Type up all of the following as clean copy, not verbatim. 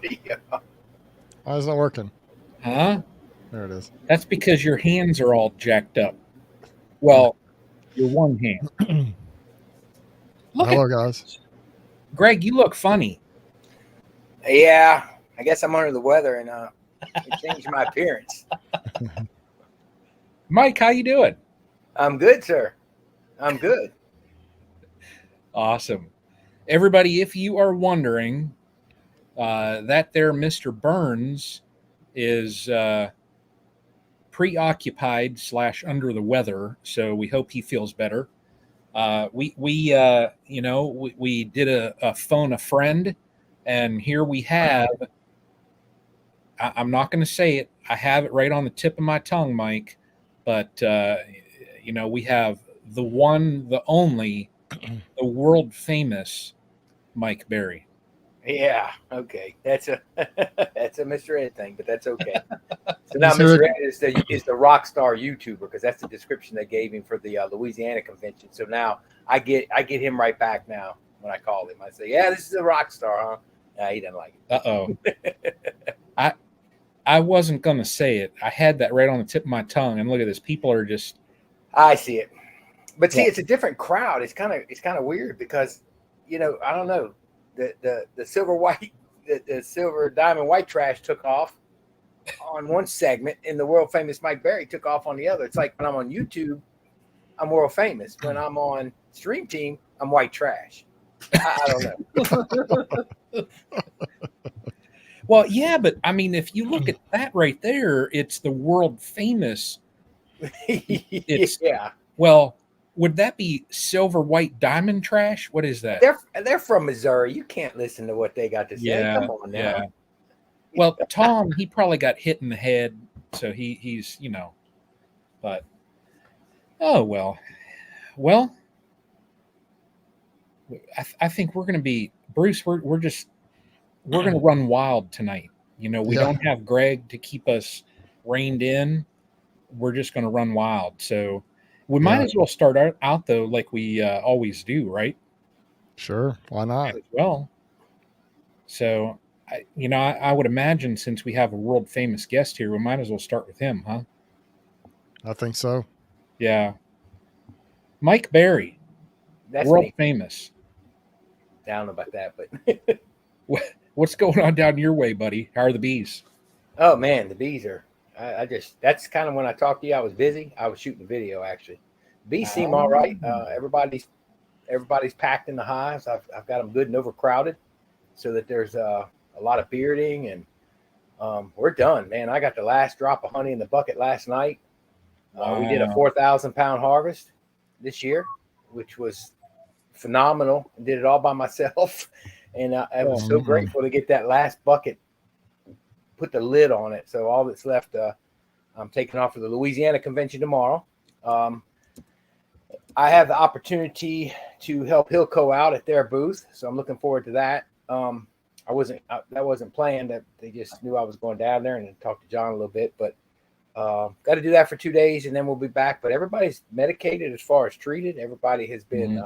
video. Why is it not working? Huh? There it is. That's because your hands are all jacked up. Well, your one hand. Look Hello, at guys. this. Greg, you look funny. Yeah, I guess I'm under the weather and it changed my appearance. Mike, how you doing? I'm good, sir. I'm good. Awesome. Everybody, if you are wondering, that there Mr. Burns is preoccupied / under the weather, so we hope he feels better. We did a phone a friend, and here we have. I'm not going to say it. I have it right on the tip of my tongue, Mike. But we have the one, the only, the world famous Mike Berry. Yeah, okay. That's a Mr. Ed thing, but that's okay. So now Mr. Ed is the rock star YouTuber because that's the description they gave him for the Louisiana convention. So now I get him right back now when I call him. I say, yeah, this is a rock star, huh? Nah, he doesn't like it. Uh-oh. I wasn't going to say it. I had that right on the tip of my tongue, and look at this. People are just... I see it. But see, it's a different crowd. It's kind of weird because, I don't know. The silver white, the silver diamond white trash took off on one segment, and the world famous Mike Berry took off on the other. It's like when I'm on YouTube, I'm world famous. When I'm on Stream Team, I'm white trash. I don't know. Well, yeah, but I mean, if you look at that right there, it's the world famous. Yeah. Well, would that be silver white diamond trash? What is that? They're from Missouri. You can't listen to what they got to say. Yeah, come on now. Yeah. Well, Tom, he probably got hit in the head, so he's but oh well. Well, I think we're going to be Bruce. We're going to run wild tonight. We don't have Greg to keep us reined in. We're just going to run wild. So we might as well start out though, like we always do, right? Sure. Why not? Well, so I would imagine since we have a world famous guest here, we might as well start with him, huh? I think so. Yeah. Mike Berry, world famous. I don't know about that, but what's going on down your way, buddy? How are the bees? Oh man, the bees are. That's kind of when I talked to you. I was busy. I was shooting a video actually. Bees seem all right. Everybody's packed in the hives. I've got them good and overcrowded, so that there's a lot of bearding, and we're done, man. I got the last drop of honey in the bucket last night. We did a 4,000 pound harvest this year, which was phenomenal. I did it all by myself, and I was so grateful to get that last bucket, put the lid on it. So all that's left, I'm taking off for the Louisiana convention tomorrow. I have the opportunity to help Hilco out at their booth, so I'm looking forward to that. That wasn't planned. That they just knew I was going down there and talk to John a little bit, but got to do that for 2 days and then we'll be back. But everybody's medicated as far as treated. Everybody has been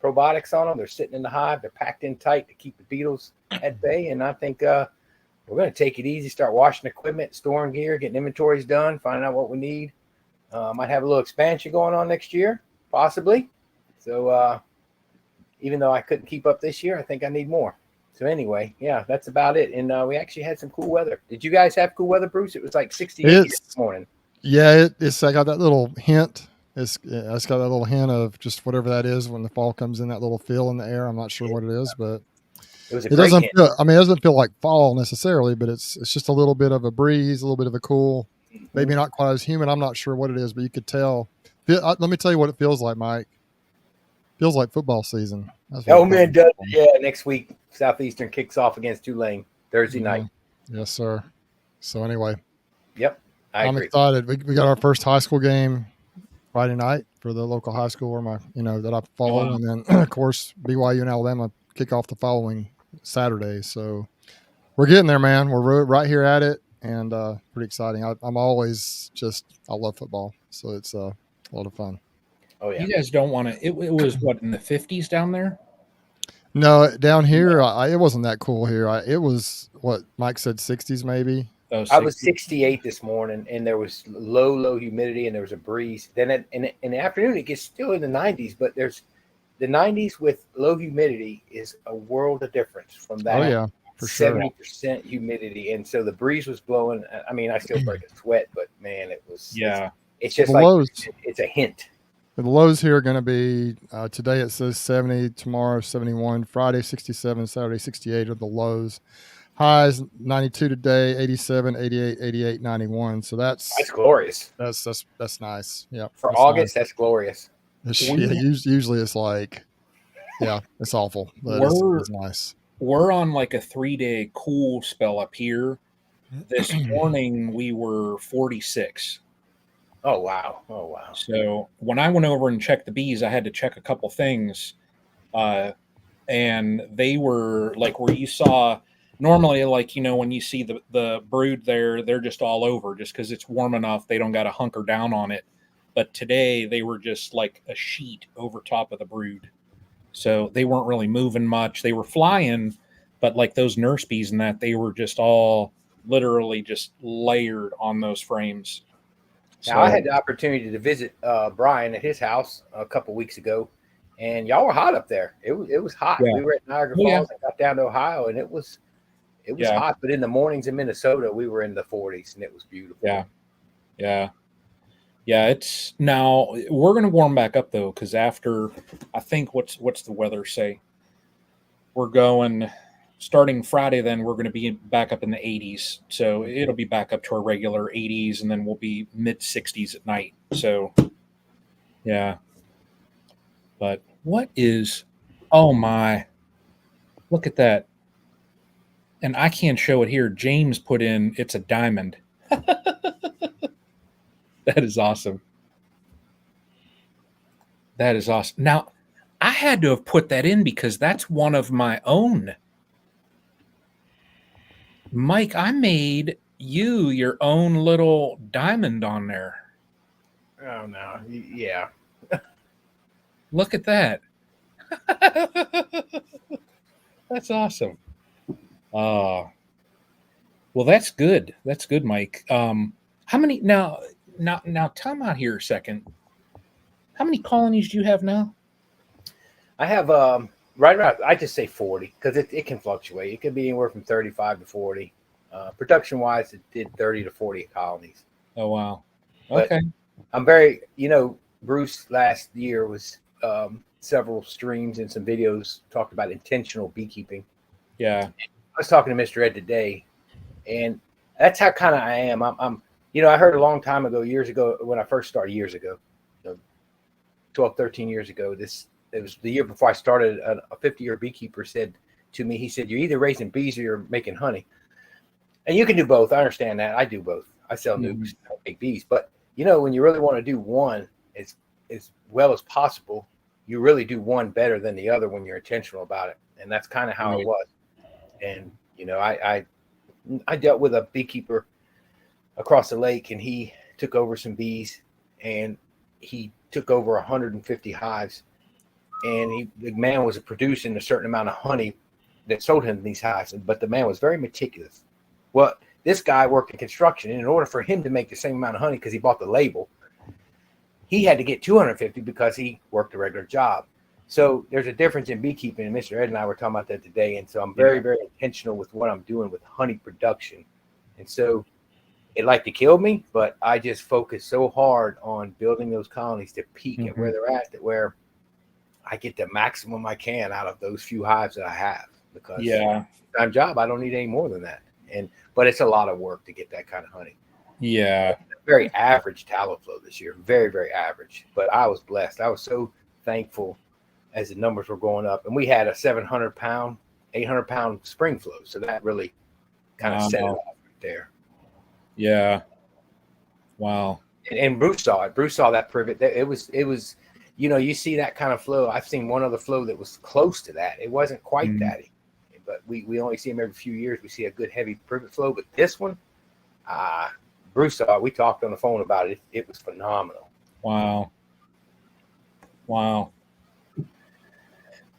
probiotics on them. They're sitting in the hive. They're packed in tight to keep the beetles at bay. And I think we're going to take it easy, start washing equipment, storing gear, getting inventories done, finding out what we need. Might have a little expansion going on next year, possibly. So even though I couldn't keep up this year, I think I need more. So anyway, yeah, that's about it. And we actually had some cool weather. Did you guys have cool weather, Bruce? It was like 68 this morning. Yeah, I got that little hint. It's got that little hint of just whatever that is when the fall comes in, that little feel in the air. I'm not sure what it is, but it doesn't feel, it doesn't feel like fall necessarily, but it's just a little bit of a breeze, a little bit of a cool, maybe not quite as humid. I'm not sure what it is, but you could tell. Let me tell you what it feels like, Mike. Feels like football season. Oh man, does. Yeah, next week Southeastern kicks off against Tulane Thursday night. Yes, sir. So anyway, yep, I'm excited. We got our first high school game Friday night for the local high school where that I follow, and then of course BYU and Alabama kick off the following Saturday. So we're getting there, man. We're right here at it, and pretty exciting. I'm always I love football, so it's a lot of fun. Oh yeah. You guys don't want to. It was what in the 50s down there? No, down here, it wasn't that cool here. It was what Mike said, 60s maybe. Oh, I was 60. 68 this morning, and there was low humidity, and there was a breeze. Then in the afternoon, it gets still in the 90s, but there's the 90s with low humidity is a world of difference from that. Oh yeah, for sure. 70% humidity, and so the breeze was blowing. I mean, I still break a sweat, but man, it was. Yeah, it's just the like lows. It's a hint. The lows here are going to be today. It says 70, tomorrow 71, Friday 67, Saturday 68 are the lows. Highs 92 today, 87, 88, 88, 91. So that's glorious. That's nice. Yeah. For August, nice. That's glorious. Usually it's like, yeah, it's awful. But it's nice. We're on like a 3-day cool spell up here. This morning we were 46. Oh wow. So when I went over and checked the bees, I had to check a couple things. And they were like where you saw normally, like, when you see the brood there, they're just all over just because it's warm enough. They don't got to hunker down on it. But today they were just like a sheet over top of the brood. So they weren't really moving much. They were flying, but like those nurse bees and that, they were just all literally just layered on those frames. Now, I had the opportunity to visit Brian at his house a couple weeks ago, and y'all were hot up there. It was hot. Yeah. We were at Niagara Falls and got down to Ohio, and it was hot. But in the mornings in Minnesota, we were in the 40s, and it was beautiful. Yeah. It's now we're going to warm back up though, because after I think what's the weather say? We're going. Starting Friday, then we're going to be back up in the 80s. So it'll be back up to our regular 80s, and then we'll be mid 60s at night. So, yeah. But oh my, look at that. And I can't show it here. James put in, it's a diamond. That is awesome. That is awesome. Now, I had to have put that in because that's one of my own. Mike, I made you your own little diamond on there. Oh, no. Yeah. Look at that. That's awesome. Well, that's good. That's good, Mike. How many now time out here a second. How many colonies do you have now? I have right around, I just say 40 because it can fluctuate. It could be anywhere from 35 to 40. Production wise, it did 30 to 40 colonies. Oh, wow. Okay. But I'm very, Bruce last year was several streams and some videos talked about intentional beekeeping. Yeah. I was talking to Mr. Ed today, and that's how kind of I am. I'm I heard a long time ago, years ago, when I first started, 12, 13 years ago, it was the year before I started, a 50-year beekeeper said to me, he said, you're either raising bees or you're making honey. And you can do both. I understand that. I do both. I sell nukes, I make bees. But, when you really want to do one as well as possible, you really do one better than the other when you're intentional about it. And that's kind of how it was. And, I dealt with a beekeeper across the lake, and he took over some bees, and he took over 150 hives. And the man was producing a certain amount of honey that sold him these hives, but the man was very meticulous. Well, this guy worked in construction, and in order for him to make the same amount of honey, because he bought the label, he had to get 250 because he worked a regular job. So there's a difference in beekeeping, and Mr. Ed and I were talking about that today. And so I'm very, very intentional with what I'm doing with honey production. And so it like to kill me, but I just focus so hard on building those colonies to peak at where they're at, that where I get the maximum I can out of those few hives that I have, because time job, I don't need any more than that. But it's a lot of work to get that kind of honey. Yeah. Very average tallow flow this year. Very, very average. But I was blessed. I was so thankful as the numbers were going up. And we had a 700-pound, 800-pound spring flow. So that really kind of set it off right there. Yeah. Wow. And Bruce saw it. Bruce saw that privet. It was, you see that kind of flow. I've seen one other flow that was close to that. It wasn't quite that, but we only see them every few years. We see a good heavy privet flow. But this one, Bruce saw it. We talked on the phone about it. It was phenomenal. Wow.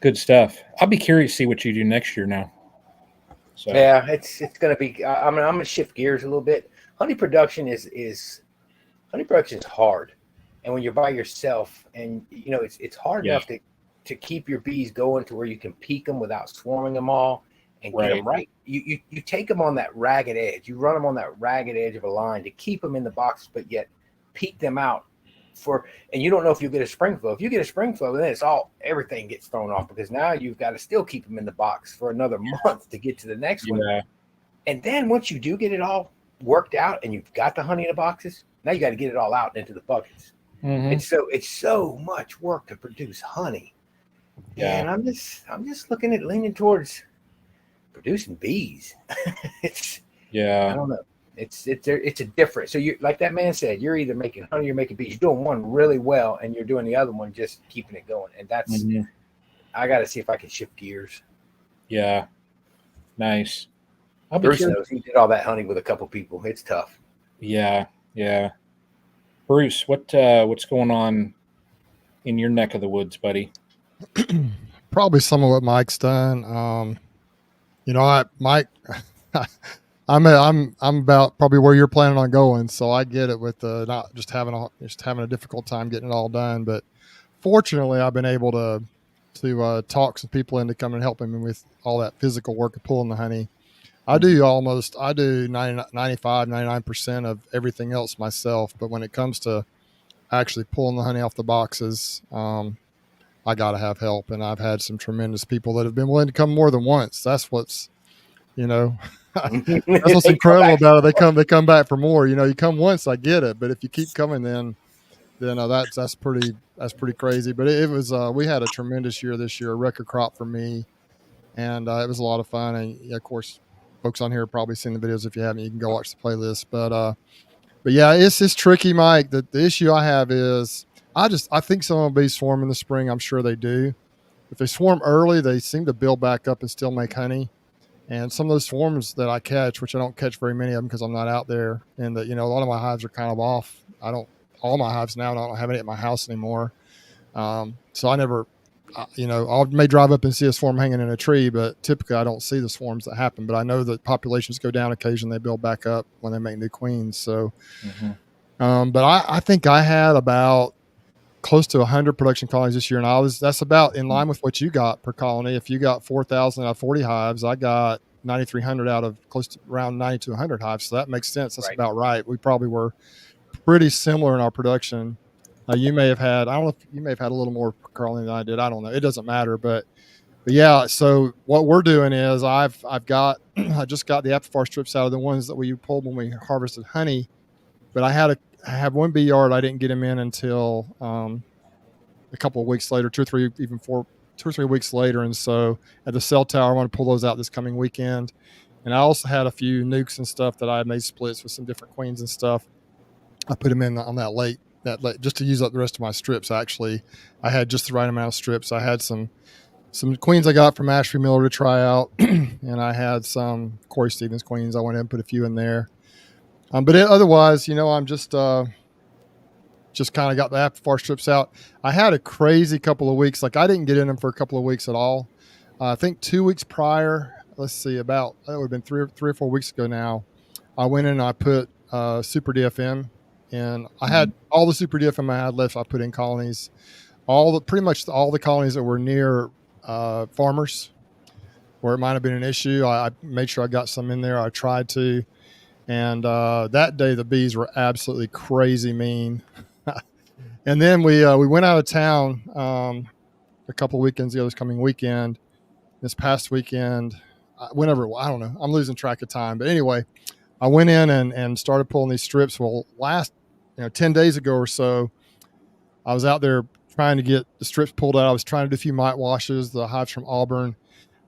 Good stuff. I'll be curious to see what you do next year now. So Yeah, it's going to be. I'm going to shift gears a little bit. Honey production is hard, and when you're by yourself, and it's hard enough to keep your bees going to where you can peak them without swarming them all and get them right. You take them on that ragged edge. You run them on that ragged edge of a line to keep them in the box, but yet peak them out and you don't know if you get a spring flow. If you get a spring flow, then everything gets thrown off, because now you've got to still keep them in the box for another month to get to the next one. And then once you do get it all worked out and you've got the honey in the boxes, now you got to get it all out into the buckets. And so it's so much work to produce honey. Yeah. And I'm just leaning towards producing bees. I don't know. It's a different. So you, like that man said, you're either making honey or making bees. You're doing one really well, and you're doing the other one just keeping it going. And that's I got to see if I can shift gears. Yeah, nice. Bruce knows he did all that honey with a couple people. It's tough. Yeah. Bruce, what's going on in your neck of the woods, buddy? Probably some of what Mike's done. Mike. I'm about probably where you're planning on going, so I get it with not just having a difficult time getting it all done. But fortunately, I've been able to talk some people into coming and helping me with all that physical work of pulling the honey. I do 99% of everything else myself, but when it comes to actually pulling the honey off the boxes, I got to have help, and I've had some tremendous people that have been willing to come more than once. That's what's that's what's incredible about it. They come back for more. You come once, I get it, but if you keep coming, then that's pretty crazy. But it was we had a tremendous year this year, a record crop for me, and it was a lot of fun. And of course, folks on here have probably seen the videos. If you haven't, you can go watch the playlist. But yeah, it's tricky, Mike. The issue I have is I think some will be swarming in the spring. I'm sure they do. If they swarm early, they seem to build back up and still make honey. And some of those swarms that I catch, which I don't catch very many of them because I'm not out there, and that a lot of my hives are kind of off. All my hives now, I don't have any at my house anymore. So I never, I may drive up and see a swarm hanging in a tree, but typically I don't see the swarms that happen. But I know that populations go down occasionally; they build back up when they make new queens. So, but I think I had about close to 100 production colonies this year, and that's about in line with what you got per colony. If you got 4,000 out of 40 hives, I got 9,300 out of close to around 90 to 100 hives. So that makes sense. That's about right. We probably were pretty similar in our production. You may have had, I don't know if you may have had a little more per colony than I did. I don't know. It doesn't matter, but yeah. So what we're doing is I just got the apple strips out of the ones that we pulled when we harvested honey, but I have one bee yard. I didn't get them in until a couple of weeks later, 2 or 3 weeks later. And so at the cell tower, I want to pull those out this coming weekend. And I also had a few nukes and stuff that I made splits with some different queens and stuff. I put them in on that late just to use up the rest of my strips. Actually, I had just the right amount of strips. I had some queens I got from Ashby Miller to try out, and I had some Corey Stevens queens. I went ahead and put a few in there. But otherwise, I'm just kind of got the apple strips out. I had a crazy couple of weeks. Like, I didn't get in them for a couple of weeks at all. I think 2 weeks prior, it would have been 3 or 4 weeks ago now, I went in and I put Super DFM, and I had all the Super DFM I had left. I put in colonies, pretty much all the colonies that were near farmers where it might have been an issue. I made sure I got some in there. I tried to. And that day, the bees were absolutely crazy mean. And then we went out of town a couple of weekends ago, this coming weekend. This past weekend, I don't know. I'm losing track of time. But anyway, I went in and started pulling these strips. Well, 10 days ago or so, I was out there trying to get the strips pulled out. I was trying to do a few mite washes, the hives from Auburn.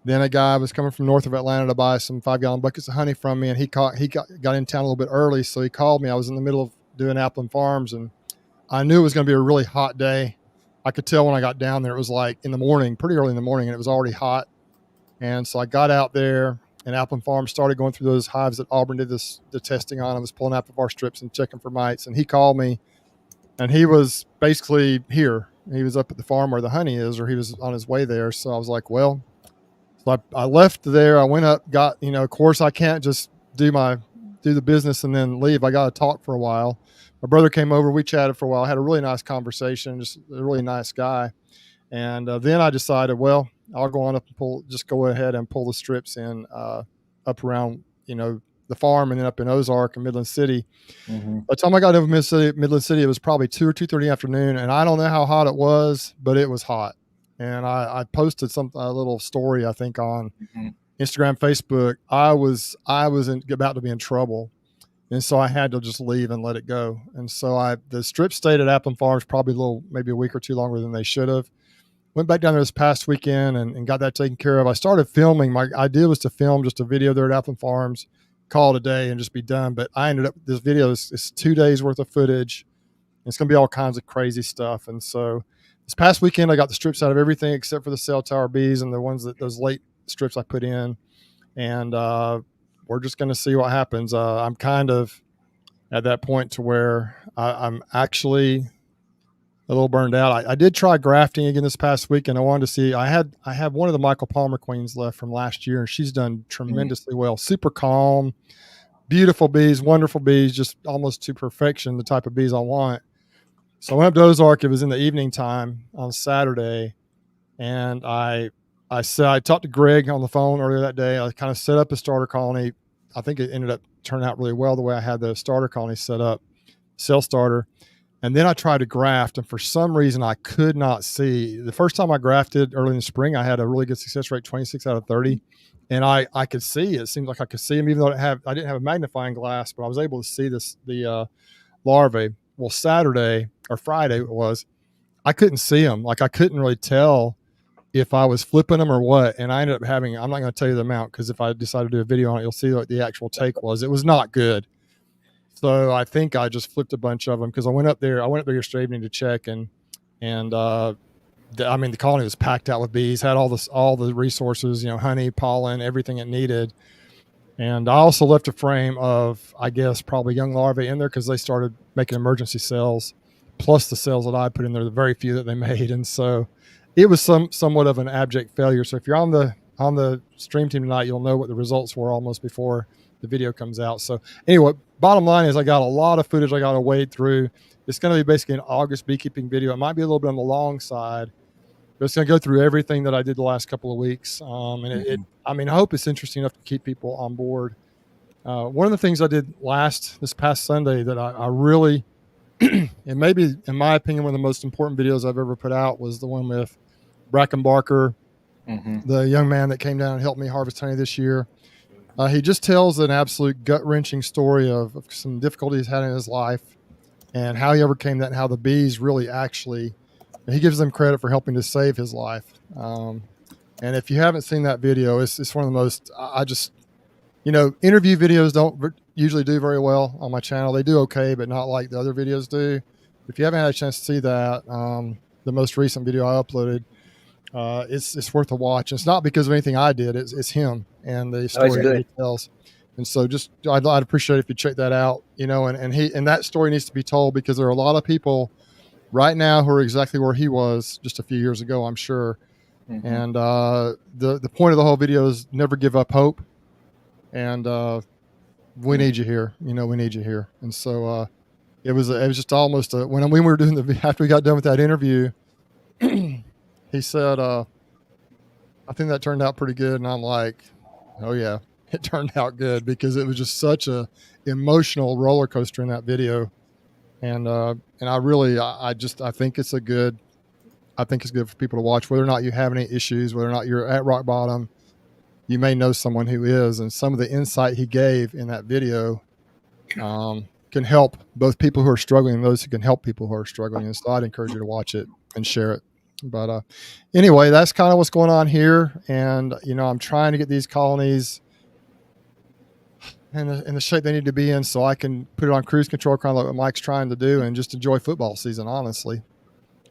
Then a guy was coming from north of Atlanta to buy some 5-gallon buckets of honey from me, and he got in town a little bit early, so he called me. I was in the middle of doing Appling Farms, and I knew it was going to be a really hot day. I could tell when I got down there, it was like in the morning, pretty early in the morning, and it was already hot. And so I got out there, and Appling Farms started going through those hives that Auburn did the testing on. I was pulling apple strips and checking for mites, and he called me, and he was basically here. He was up at the farm where the honey is, or he was on his way there. So I was like, well, so I left there. I went up, got, of course I can't just do the business and then leave. I got to talk for a while. My brother came over. We chatted for a while. I had a really nice conversation, just a really nice guy. And then I decided, well, I'll go on up and go ahead and pull the strips in up around, the farm, and then up in Ozark and Midland City. Mm-hmm. By the time I got over Midland City, it was probably 2 or 2:30 in the afternoon. And I don't know how hot it was, but it was hot. And I posted a little story, I think, on Instagram, Facebook. I was about to be in trouble. And so I had to just leave and let it go. And so the strips stayed at Appling Farms probably maybe a week or two longer than they should have. Went back down there this past weekend and got that taken care of. I started filming. My idea was to film just a video there at Appling Farms, call it a day and just be done. But I ended up, this video is 2 days worth of footage. It's going to be all kinds of crazy stuff. And so this past weekend, I got the strips out of everything except for the cell tower bees and those late strips I put in. And we're just going to see what happens. I'm kind of at that point to where I'm actually a little burned out. I did try grafting again this past week, and I wanted to see. I have one of the Michael Palmer queens left from last year, and she's done tremendously well. Super calm, beautiful bees, wonderful bees, just almost to perfection, the type of bees I want. So I went up to Ozark. It was in the evening time on Saturday, and I talked to Greg on the phone earlier that day. I kind of set up a starter colony. I think it ended up turning out really well the way I had the starter colony set up, cell starter. And then I tried to graft, and for some reason I could not see. The first time I grafted early in the spring, I had a really good success rate, 26 out of 30. And I could see, it seemed like I could see them, even though I didn't have a magnifying glass, but I was able to see the larvae. Well, Saturday or Friday it was, I couldn't see them. Like I couldn't really tell if I was flipping them or what. And I ended up having, I'm not going to tell you the amount, because if I decide to do a video on it, you'll see what the actual take was. It was not good. So I think I just flipped a bunch of them, because I went up there yesterday evening to check, and the colony was packed out with bees, had all the resources, honey, pollen, everything it needed. And I also left a frame of, I guess, probably young larvae in there, because they started making emergency cells, plus the cells that I put in there, the very few that they made. And so it was somewhat of an abject failure. So if you're on the stream team tonight, you'll know what the results were almost before the video comes out. So anyway, bottom line is I got a lot of footage I got to wade through. It's going to be basically an August beekeeping video. It might be a little bit on the long side, but it's going to go through everything that I did the last couple of weeks. I hope it's interesting enough to keep people on board. One of the things I did this past Sunday that I really, and maybe in my opinion, one of the most important videos I've ever put out, was the one with Bracken Barker, the young man that came down and helped me harvest honey this year. He just tells an absolute gut-wrenching story of some difficulties he had in his life and how he overcame that, and how the bees really actually, he gives them credit for helping to save his life. And if you haven't seen that video, it's one of the most, interview videos don't usually do very well on my channel. They do okay, but not like the other videos do. If you haven't had a chance to see that, the most recent video I uploaded, it's worth a watch. It's not because of anything I did. It's him and the story that he tells. And so I'd appreciate it if you check that out, and that story needs to be told, because there are a lot of people right now who are exactly where he was just a few years ago, I'm sure. And the point of the whole video is never give up hope. And we need you here. We need you here. And so it was just almost when we were doing after we got done with that interview, he said, I think that turned out pretty good. And I'm like, oh yeah, it turned out good, because it was just such a emotional roller coaster in that video. And I think it's good for people to watch, whether or not you have any issues, whether or not you're at rock bottom. You may know someone who is, and some of the insight he gave in that video can help both people who are struggling and those who can help people who are struggling. And so I'd encourage you to watch it and share it. But anyway, that's kind of what's going on here. And, I'm trying to get these colonies in the shape they need to be in, so I can put it on cruise control, kind of like what Mike's trying to do, and just enjoy football season, honestly.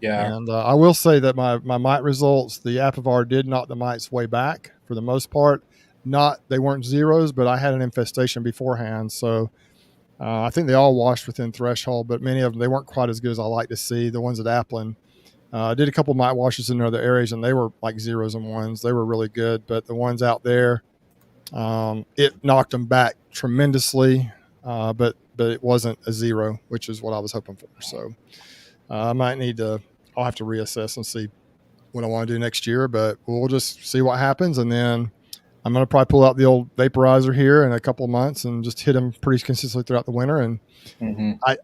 Yeah. And I will say that my mite results, the Apivar did knock the mites way back for the most part. They weren't zeros, but I had an infestation beforehand. So I think they all washed within threshold, but many of them, they weren't quite as good as I like to see. The ones at Appling, I did a couple of mite washes in other areas, and they were like zeros and ones. They were really good, but the ones out there, it knocked them back tremendously. But it wasn't a zero, which is what I was hoping for. So I might need to. I'll have to reassess and see what I want to do next year. But we'll just see what happens, and then I'm going to probably pull out the old vaporizer here in a couple of months and just hit them pretty consistently throughout the winter. And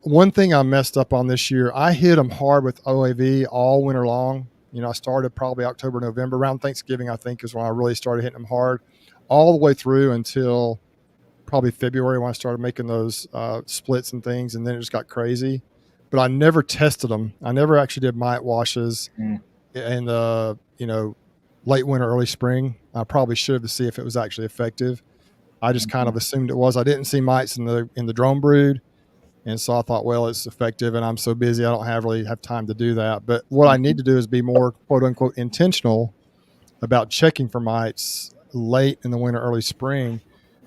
one thing I messed up on this year, I hit them hard with OAV all winter long. You know, I started probably October, November, around Thanksgiving, I think, is when I really started hitting them hard, all the way through until probably February when I started making those splits and things, and then it just got crazy. But I never tested them. I never actually did mite washes in the, late winter, early spring. I probably should have to see if it was actually effective. I just kind of assumed it was. I didn't see mites in the drone brood, and so I thought, well, it's effective, and I'm so busy I don't really have time to do that. But what I need to do is be more quote unquote intentional about checking for mites late in the winter, early spring,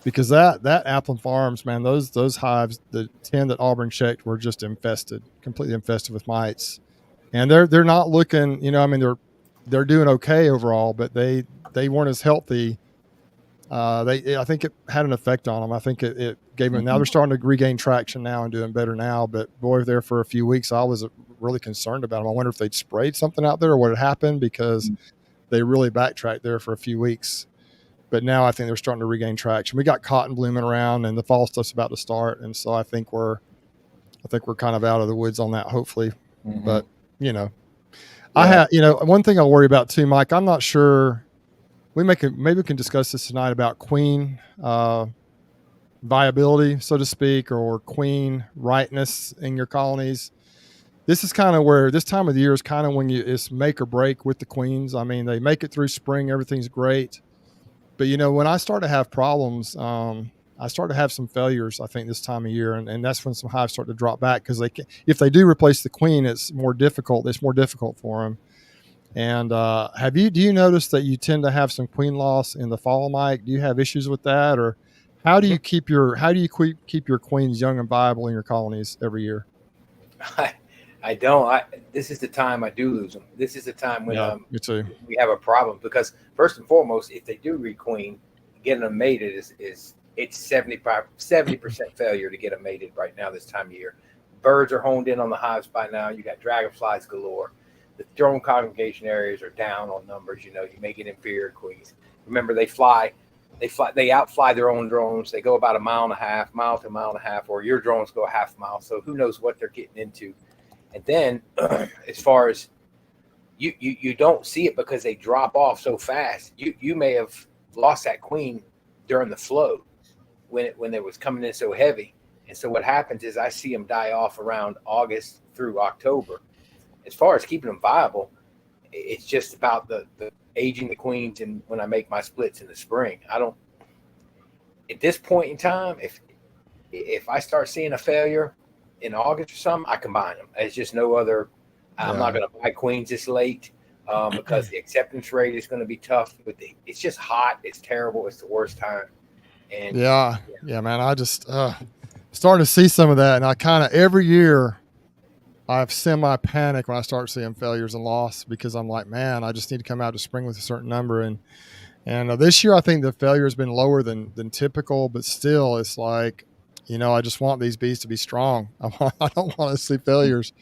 because that Applin Farms, man, those hives, the 10 that Auburn checked, were just completely infested with mites, and they're not looking, they're doing okay overall, but they weren't as healthy. I think it had an effect on them. I think it gave them. Now they're starting to regain traction now and doing better now. But boy, there for a few weeks, I was really concerned about them. I wonder if they'd sprayed something out there or what had happened, because they really backtracked there for a few weeks. But now I think they're starting to regain traction. We got cotton blooming around, and the fall stuff's about to start, and so I think we're kind of out of the woods on that, hopefully. But I have, one thing I worry about too, Mike. I'm not sure. Maybe we can discuss this tonight about queen viability, so to speak, or queen rightness in your colonies. This is kind of where this time of the year is kind of when it's make or break with the queens. I mean, they make it through spring, everything's great, but when I start to have problems, I start to have some failures, I think, this time of year, and that's when some hives start to drop back, because if they do replace the queen, it's more difficult for them. And do you notice that you tend to have some queen loss in the fall, Mike? Do you have issues with that, or how do you keep your queens young and viable in your colonies every year? I don't. This is the time I do lose them. This is the time when we have a problem, because first and foremost, if they do requeen, getting them mated it's 70% failure to get them mated right now this time of year. Birds are honed in on the hives by now. You got dragonflies galore. The drone congregation areas are down on numbers. You may get inferior queens. Remember, they outfly their own drones. They go about a mile to a mile and a half, or your drones go a half mile. So who knows what they're getting into. And then as far as you don't see it because they drop off so fast. You may have lost that queen during the flow when it was coming in so heavy. And so what happens is I see them die off around August through October. As far as keeping them viable, it's just about the aging the queens, and when I make my splits in the spring. I don't, at this point in time, if I start seeing a failure in August or something, I combine them. It's just no other. I'm not going to buy queens this late because the acceptance rate is going to be tough. It's just hot. It's terrible. It's the worst time. And yeah, man. I just starting to see some of that, and I kind of every year I've semi-panic when I start seeing failures and loss, because I'm like, man, I just need to come out to spring with a certain number. And this year I think the failure has been lower than typical, but still it's like, I just want these bees to be strong. I don't want to see failures.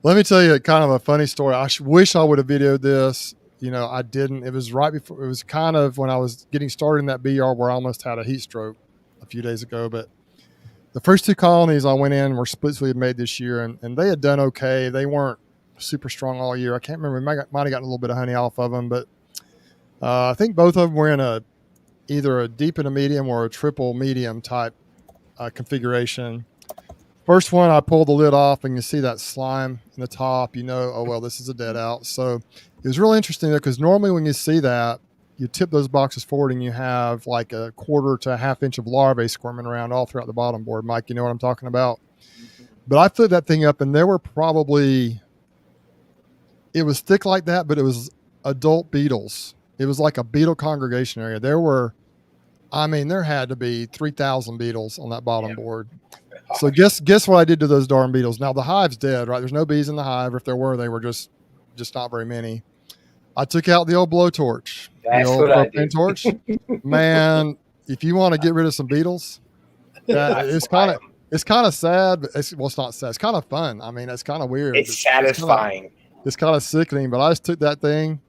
Let me tell you kind of a funny story. I wish I would have videoed this. I didn't. It was right before, it was kind of when I was getting started in that bee yard where I almost had a heat stroke a few days ago, but the first two colonies I went in were splits we had made this year, and they had done okay. They weren't super strong all year. I can't remember. We might have gotten a little bit of honey off of them, but I think both of them were in either a deep and a medium or a triple medium type configuration. First one, I pulled the lid off, and you see that slime in the top. Oh, well, this is a dead out. So it was really interesting, though, because normally when you see that, you tip those boxes forward and you have like a quarter to a half inch of larvae squirming around all throughout the bottom board. Mike, you know what I'm talking about? But I flipped that thing up, and there were it was thick like that, but it was adult beetles. It was like a beetle congregation area. There had to be 3,000 beetles on that bottom board. So guess what I did to those darn beetles? Now the hive's dead, right? There's no bees in the hive. If there were, they were just just not very many. I took out the old blowtorch, the That's old what I do. propane torch. Man, if you want to get rid of some beetles, I it's fly kind of 'em. it's kind of sad, but it's not sad. It's kind of fun. I mean, it's kind of weird. It's satisfying. It's kind of sickening, but I just took that thing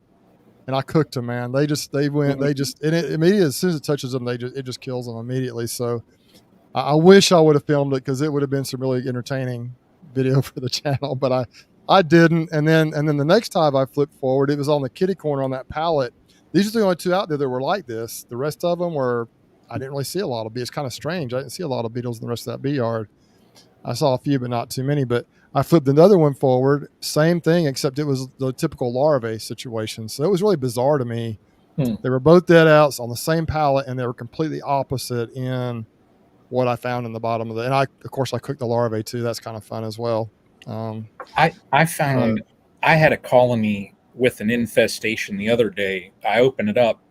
and I cooked them, man. And it immediately, as soon as it touches them, it just kills them immediately. So I wish I would have filmed it, because it would have been some really entertaining video for the channel, but I didn't. And then the next time I flipped forward, it was on the kitty corner on that pallet. These are the only two out there that were like this. The rest of them were, I didn't really see a lot of bees. It's kind of strange. I didn't see a lot of beetles in the rest of that bee yard. I saw a few, but not too many. But I flipped another one forward, same thing, except it was the typical larvae situation. So it was really bizarre to me. They were both dead outs on the same pallet, and they were completely opposite in what I found in the bottom of and of course I cooked the larvae too. That's kind of fun as well. I found I had a colony with an infestation the other day. I opened it up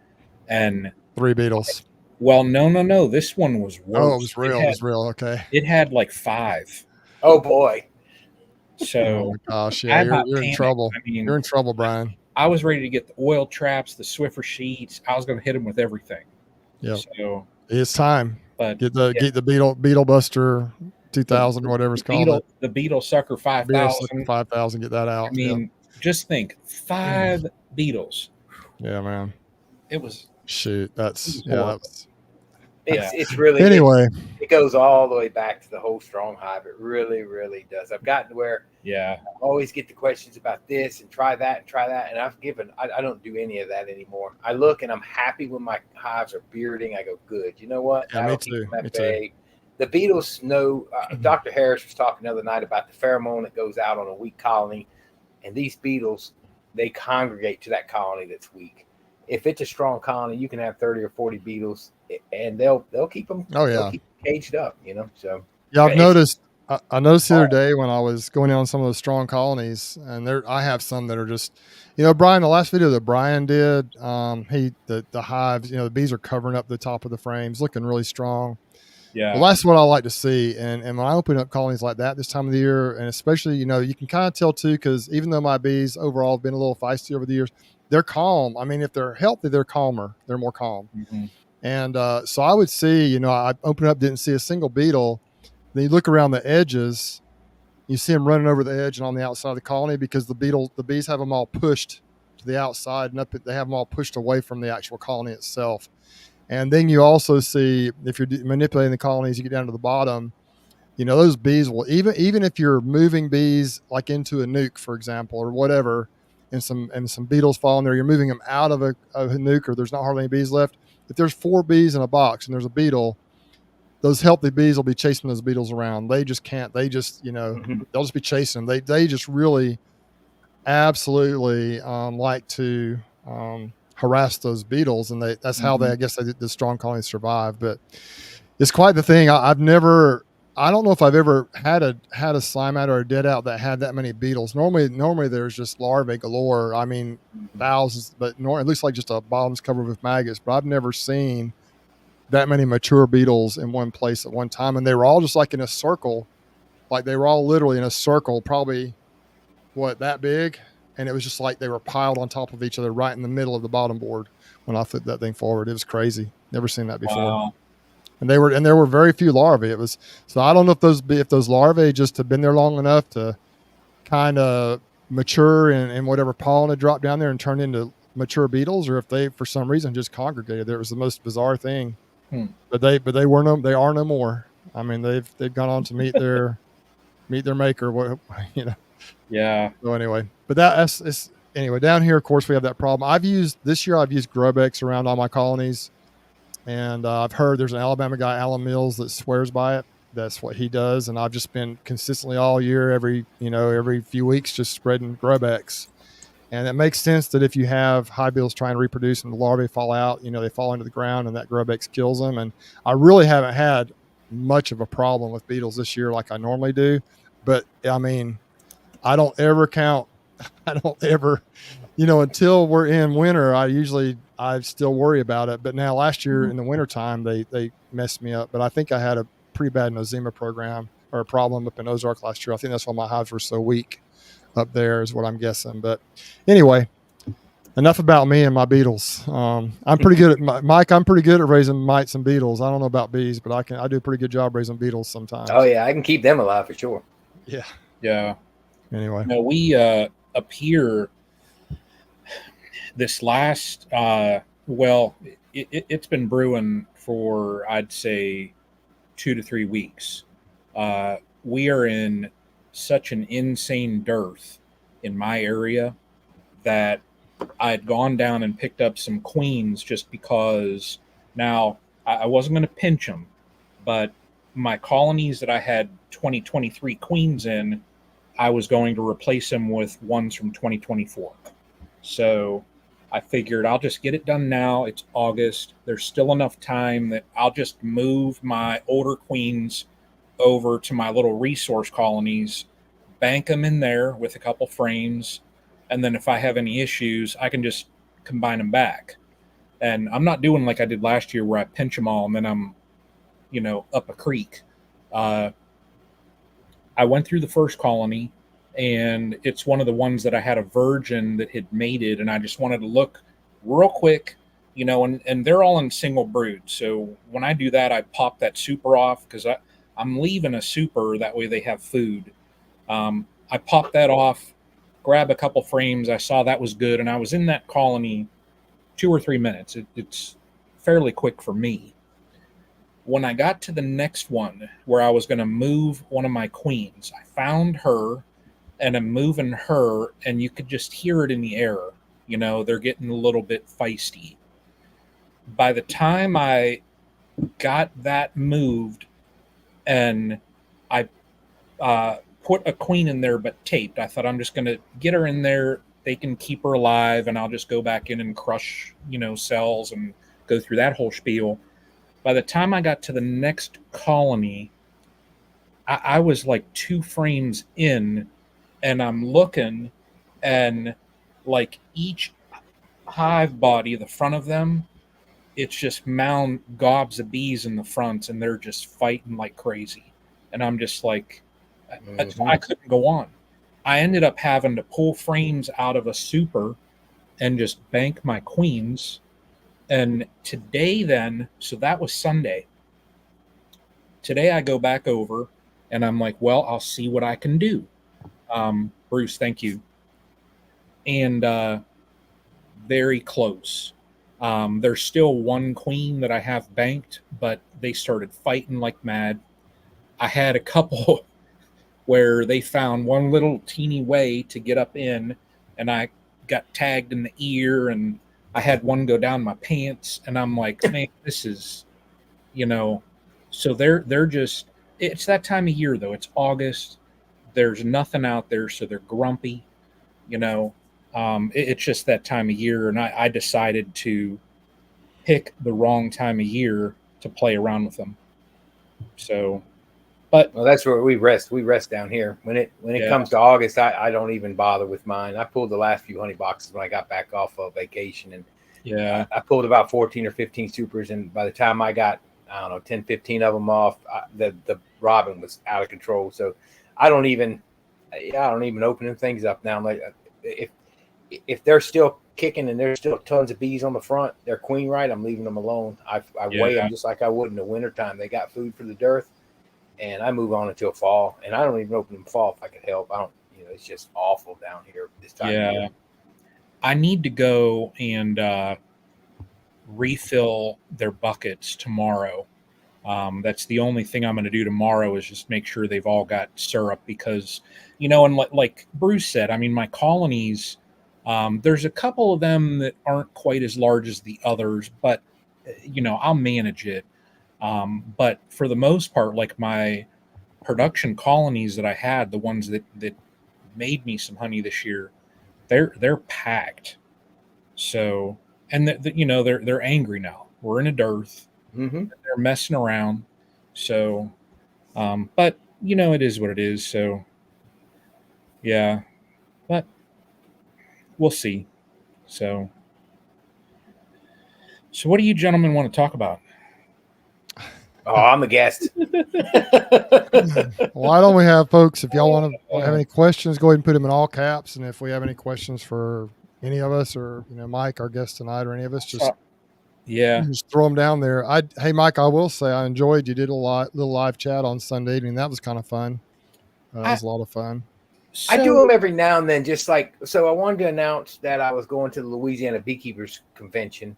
and 3 beetles. Well, no. This one was worse. Oh, it was real. It was real. Okay. It had like 5. Oh boy. So oh my gosh, yeah, you're in trouble. I mean, you're in trouble, Brian. I was ready to get the oil traps, the Swiffer sheets. I was going to hit them with everything. Yeah. So it's time. But get the beetle buster 2000 or whatever it's called. The beetle sucker 5000. 5000. Get that out. I mean, just think 5 beetles. Yeah, man. It was shoot. That's it's really anyway. It goes all the way back to the whole strong hive. It really, really does. I've gotten to where I always get the questions about this and try that, and I've given. I don't do any of that anymore. I look and I'm happy when my hives are bearding. I go, good. You know what? Yeah, me too. The beetles know. Dr. Harris was talking the other night about the pheromone that goes out on a weak colony, and these beetles, they congregate to that colony that's weak. If it's a strong colony, you can have 30 or 40 beetles, and they'll keep them. Oh yeah, they'll keep them caged up. So yeah, I've noticed. I noticed the other day when I was going down some of those strong colonies, and I have some that are just, Brian. The last video that Brian did, the hives, the bees are covering up the top of the frames, looking really strong. Yeah, well, that's what I like to see. And when I open up colonies like that this time of the year, and especially, you can kind of tell too, because even though my bees overall have been a little feisty over the years, they're calm. I mean, if they're healthy, they're calmer. They're more calm. Mm-hmm. And so I would see, I opened up, didn't see a single beetle. Then you look around the edges, you see them running over the edge and on the outside of the colony, because the bees have them all pushed to the outside, and they have them all pushed away from the actual colony itself. And then you also see, if you're manipulating the colonies, you get down to the bottom, those bees will, even if you're moving bees like into a nuke, for example, or whatever, and some beetles fall in there, you're moving them out of a nuke, or there's not hardly any bees left. If there's 4 bees in a box and there's a beetle, those healthy bees will be chasing those beetles around. They just can't. They just, they'll just be chasing them. They just really, absolutely like to harass those beetles, and that's how I guess the strong colonies survive. But it's quite the thing. I don't know if I've ever had a slime out or a dead out that had that many beetles. Normally there's just larvae galore. I mean, thousands, but it looks like just a bottom's covered with maggots. But I've never seen that many mature beetles in one place at one time, and they were all just like in a circle, like they were all literally in a circle, probably that big, and it was just like they were piled on top of each other right in the middle of the bottom board when I flipped that thing forward. It was crazy. Never seen that before. Wow. And there were very few larvae. So I don't know if those larvae just have been there long enough to kind of mature and whatever pollen had dropped down there and turned into mature beetles, or if they for some reason just congregated there. It was the most bizarre thing. But they are no more. I mean, they've gone on to meet their maker. Yeah. So anyway, but that's anyway. Down here, of course, we have that problem. This year I've used Grobex around all my colonies. And I've heard there's an Alabama guy, Alan Mills, that swears by it. That's what he does. And I've just been consistently all year, every few weeks, just spreading Grobex. And it makes sense that if you have hive beetles trying to reproduce and the larvae fall out, they fall into the ground and that Grobex kills them. And I really haven't had much of a problem with beetles this year like I normally do. But I mean, I don't ever, until we're in winter, I still worry about it. But now last year in the wintertime, they messed me up. But I think I had a pretty bad nosema problem up in Ozark last year. I think that's why my hives were so weak. up there is what I'm guessing. But anyway, enough about me and my beetles. I'm pretty good at Mike. I'm pretty good at raising mites and beetles. I don't know about bees, but I do a pretty good job raising beetles sometimes. Oh yeah, I can keep them alive for sure. Yeah. Yeah. Anyway, no, we up here this last well, it's been brewing for, I'd say, 2 to 3 weeks. We are in such an insane dearth in my area that I'd gone down and picked up some queens just because. Now, I wasn't going to pinch them, but my colonies that I had 2023 queens in, I was going to replace them with ones from 2024. So I figured I'll just get it done now. It's August. There's still enough time that I'll just move my older queens over to my little resource colonies, bank them in there with a couple frames, and then if I have any issues, I can just combine them back. And I'm not doing like I did last year where I pinch them all and then I'm, up a creek. I went through the first colony, and it's one of the ones that I had a virgin that had mated, and I just wanted to look real quick, and they're all in single brood. So when I do that, I pop that super off because I'm leaving a super, that way they have food. I popped that off, grab a couple frames. I saw that was good, and I was in that colony 2 or 3 minutes. It's fairly quick for me. When I got to the next one where I was going to move one of my queens, I found her and I'm moving her, and you could just hear it in the air. They're getting a little bit feisty. By the time I got that moved and I put a queen in there but taped, I thought I'm just going to get her in there. They can keep her alive, and I'll just go back in and crush, cells and go through that whole spiel. By the time I got to the next colony, I was like 2 frames in, and I'm looking, and like each hive body, the front of them, it's just mound gobs of bees in the front, and they're just fighting like crazy. And I'm just like, I couldn't go on. I ended up having to pull frames out of a super and just bank my queens. And today then, so that was Sunday. Today I go back over and I'm like, well, I'll see what I can do. Bruce, thank you. And very close. There's still one queen that I have banked, but they started fighting like mad. I had a couple where they found one little teeny way to get up in, and I got tagged in the ear, and I had one go down my pants, and I'm like, man, this is, so they're just, it's that time of year though. It's August. There's nothing out there, so they're grumpy, it's just that time of year, and I decided to pick the wrong time of year to play around with them. So, but well, that's where we rest. We rest down here. When it comes to August, I don't even bother with mine. I pulled the last few honey boxes when I got back off of vacation, and I pulled about 14 or 15 supers, and by the time I got, I don't know, 10, 15 of them off, the robin was out of control. So I don't even open them things up now. I'm like, if they're still kicking and there's still tons of bees on the front, they're queen right, I'm leaving them alone. I weigh them just like I would in the wintertime. They got food for the dearth, and I move on until fall. And I don't even open them fall if I could help. I don't, it's just awful down here this time of year. I need to go and refill their buckets tomorrow. That's the only thing I'm going to do tomorrow, is just make sure they've all got syrup, because, and like Bruce said, I mean, my colonies, there's a couple of them that aren't quite as large as the others, but, I'll manage it. But for the most part, like my production colonies that I had, the ones that made me some honey this year, they're packed. So, and they're angry now. We're in a dearth. Mm-hmm. They're messing around. So, but it is what it is. So, yeah, but we'll see. So what do you gentlemen want to talk about? Oh, I'm a guest. Why don't we have folks, if y'all want to have any questions, go ahead and put them in all caps. And if we have any questions for any of us or, Mike, our guest tonight, or any of us, just throw them down there. Hey, Mike, I will say I enjoyed, you did a little live chat on Sunday evening. That was kind of fun. It was a lot of fun. I do them every now and then, just like, so I wanted to announce that I was going to the Louisiana Beekeepers Convention.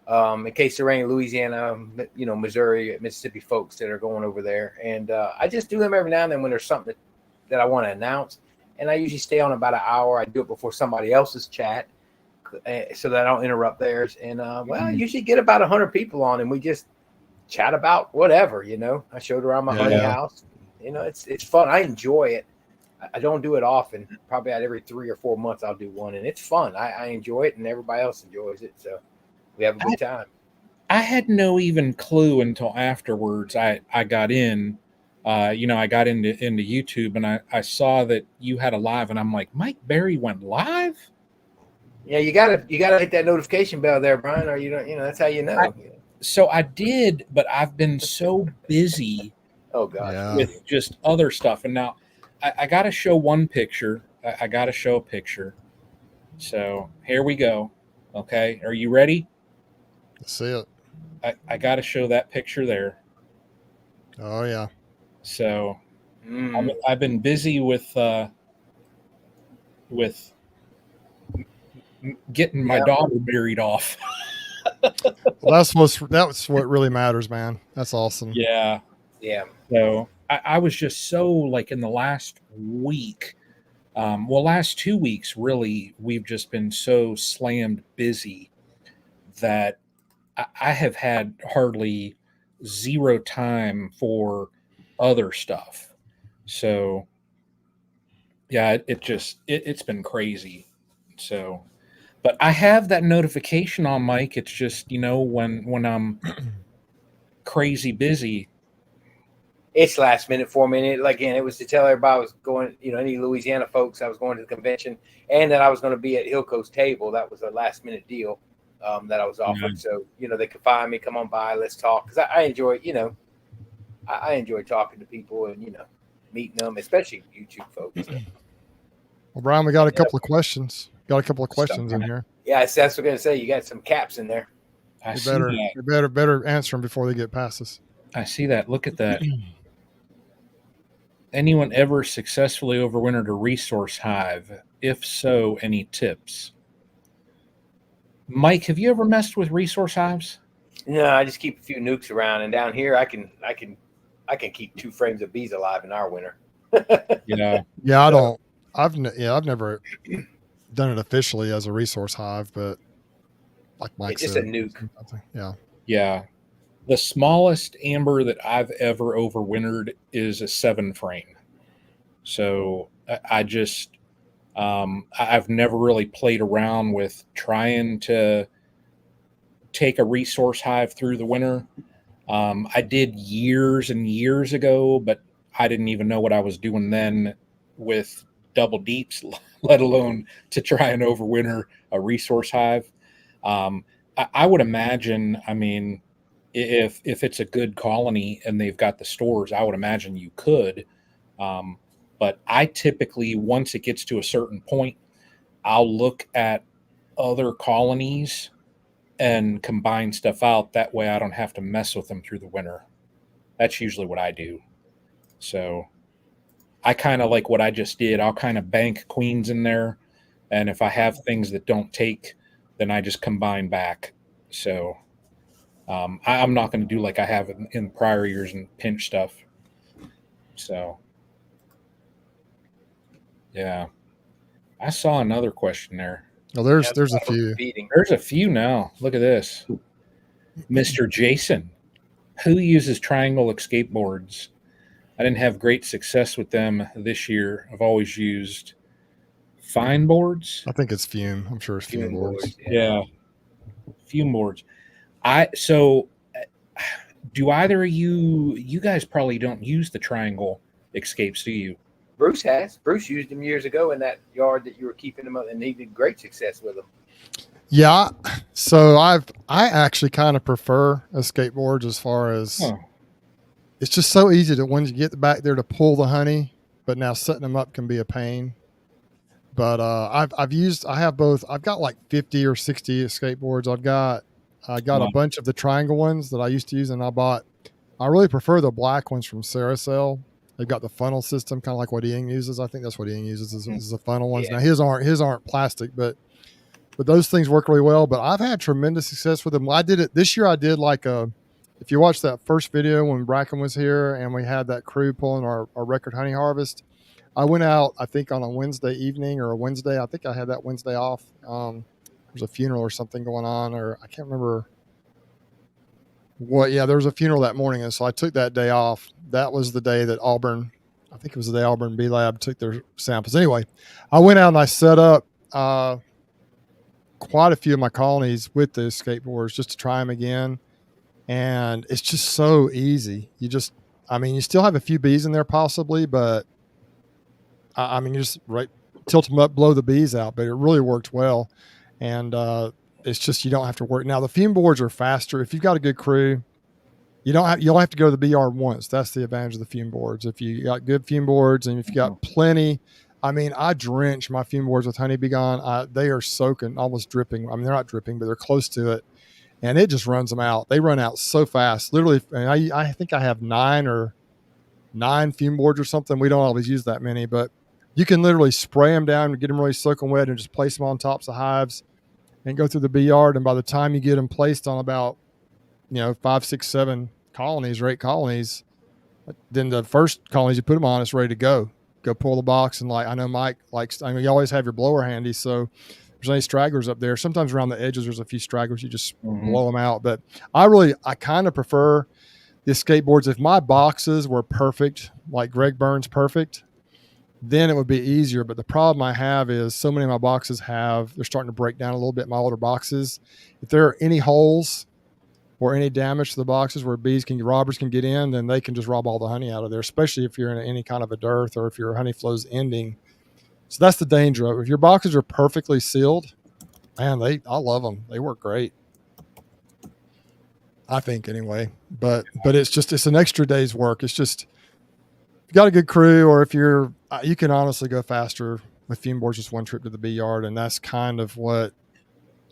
In case there are any Louisiana, Missouri, Mississippi folks that are going over there. And I just do them every now and then when there's something that I want to announce. And I usually stay on about an hour. I do it before somebody else's chat so that I don't interrupt theirs. And, I usually get about 100 people on and we just chat about whatever, I showed around my honey house. It's fun. I enjoy it. I don't do it often. Probably out every 3 or 4 months I'll do one. And it's fun. I enjoy it and everybody else enjoys it. So we have a good time. I had no even clue until afterwards. I got in, I got into YouTube and I saw that you had a live and I'm like, Mike Berry went live? Yeah, you gotta hit that notification bell there, Brian, or you don't, that's how you know. So I did, but I've been so busy with just other stuff. And now I got to show one picture. I got to show a picture. So here we go. Okay. Are you ready? Let's see it. I got to show that picture there. Oh yeah. So I've been busy with getting my daughter married off. Well, that's what really matters, man. That's awesome. Yeah. So I was just so like in the last week, last 2 weeks, really, we've just been so slammed busy that I have had hardly zero time for other stuff. So yeah, it's been crazy. So, but I have that notification on, Mike. It's just, when I'm crazy busy. It's last minute for me. Like, again, it was to tell everybody I was going, any Louisiana folks, I was going to the convention and that I was going to be at Hillco's table. That was a last minute deal that I was offered. Mm-hmm. So, they could find me, come on by, let's talk. Because I enjoy, I enjoy talking to people and, meeting them, especially YouTube folks. So. Well, Brian, we got a couple of questions. Got a couple of questions in here. Yeah, that's what I'm going to say. You got some caps in there. You better answer them before they get past us. I see that. Look at that. Anyone ever successfully overwintered a resource hive? If so, any tips? Mike, have you ever messed with resource hives? No, I just keep a few nukes around, and down here I can keep 2 frames of bees alive in our winter. Yeah, I don't. I've never done it officially as a resource hive, but like Mike said, it's just a nuke. Yeah. The smallest amber that I've ever overwintered is a 7 frame. So I just, I've never really played around with trying to take a resource hive through the winter. I did years and years ago, but I didn't even know what I was doing then with double deeps, let alone to try and overwinter a resource hive. I would imagine, if it's a good colony and they've got the stores, I would imagine you could. But I typically, once it gets to a certain point, I'll look at other colonies and combine stuff out. That way I don't have to mess with them through the winter. That's usually what I do. So I kind of like what I just did. I'll kind of bank queens in there. And if I have things that don't take, then I just combine back. So I'm not going to do like I have in prior years and pinch stuff. So, yeah. I saw another question there. Oh, there's a few. There's a few now. Look at this. Mr. Jason, who uses triangle escape boards? I didn't have great success with them this year. I've always used fine boards. I think it's fume. I'm sure it's fume boards. Yeah. Fume boards. Do either of you guys probably don't use the triangle escapes, do you? Bruce has. Bruce used them years ago in that yard that you were keeping them up, and he did great success with them. Yeah. So I actually kind of prefer escape boards as far as it's just so easy to, when you get back there, to pull the honey, but now setting them up can be a pain. But I have both. I've got like 50 or 60 skateboards. I got a bunch of the triangle ones that I used to use, and I really prefer the black ones from Saracel. They've got the funnel system, kind of like what Ian uses. I think that's what Ian uses is the funnel ones. Yeah. Now his aren't plastic, but those things work really well. But I've had tremendous success with them. I did it this year. I did like if you watch that first video when Bracken was here and we had that crew pulling our record honey harvest, I went out, I think on a Wednesday evening or a Wednesday. I think I had that Wednesday off. There was a funeral or something going on, or I can't remember what. Yeah, there was a funeral that morning. And so I took that day off. That was the day that Auburn Bee Lab took their samples. Anyway, I went out and I set up quite a few of my colonies with the skateboards just to try them again. And it's just so easy. You still have a few bees in there possibly, but you just tilt them up, blow the bees out, but it really worked well. And it's just, you don't have to work. Now the fume boards are faster. If you've got a good crew, you only have to go to the bee yard once. That's the advantage of the fume boards. If you got good fume boards and if you got plenty, I drench my fume boards with honey bee gone. They are soaking, almost dripping. They're not dripping, but they're close to it. And it just runs them out. They run out so fast. Literally, I think I have 9 fume boards or something. We don't always use that many, but you can literally spray them down and get them really soaking wet and just place them on tops of hives and go through the bee yard. And by the time you get them placed on about, 5, 6, 7 colonies or 8 colonies, then the first colonies you put them on, it's ready to go. Go pull the box. And I know Mike likes, you always have your blower handy. So if there's any stragglers up there, sometimes around the edges, there's a few stragglers, you just blow them out. But I kind of prefer the skateboards. If my boxes were perfect, like Greg Burns perfect, then it would be easier. But the problem I have is so many of my boxes they're starting to break down a little bit, my older boxes. If there are any holes or any damage to the boxes where robbers can get in, then they can just rob all the honey out of there, especially if you're in any kind of a dearth or if your honey flow's ending. So that's the danger of it. If your boxes are perfectly sealed, man, I love them. They work great, I think, anyway. But it's an extra day's work. It's just, if you got a good crew, or if you can honestly go faster with fume boards, just one trip to the bee yard. And that's kind of what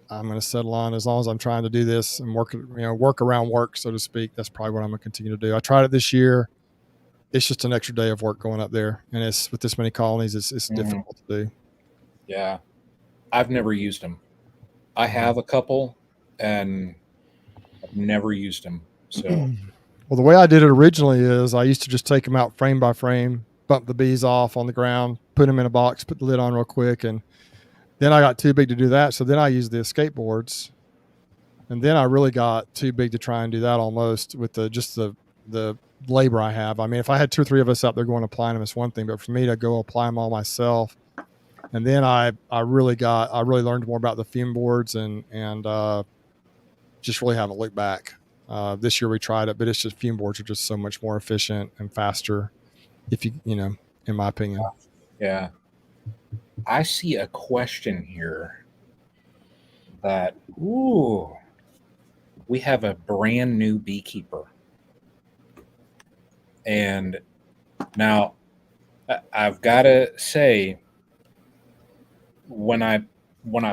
I'm going to settle on, as long as I'm trying to do this and work around work, so to speak. That's probably what I'm going to continue to do. I tried it this year. It's just an extra day of work going up there. And it's with this many colonies, it's difficult to do. Yeah. I've never used them. I have a couple and I've never used them. So, well, the way I did it originally is I used to just take them out frame by frame, bump the bees off on the ground, put them in a box, put the lid on real quick. And then I got too big to do that. So then I used the skateboards. And then I really got too big to try and do that almost with the labor I have. If I had 2 or 3 of us out there going applying them, it's one thing, but for me to go apply them all myself. And then I really learned more about the fume boards and just really haven't looked back. This year we tried it, but it's just, fume boards are just so much more efficient and faster, in my opinion. Yeah. I see a question here that, we have a brand new beekeeper. And now I've got to say, when I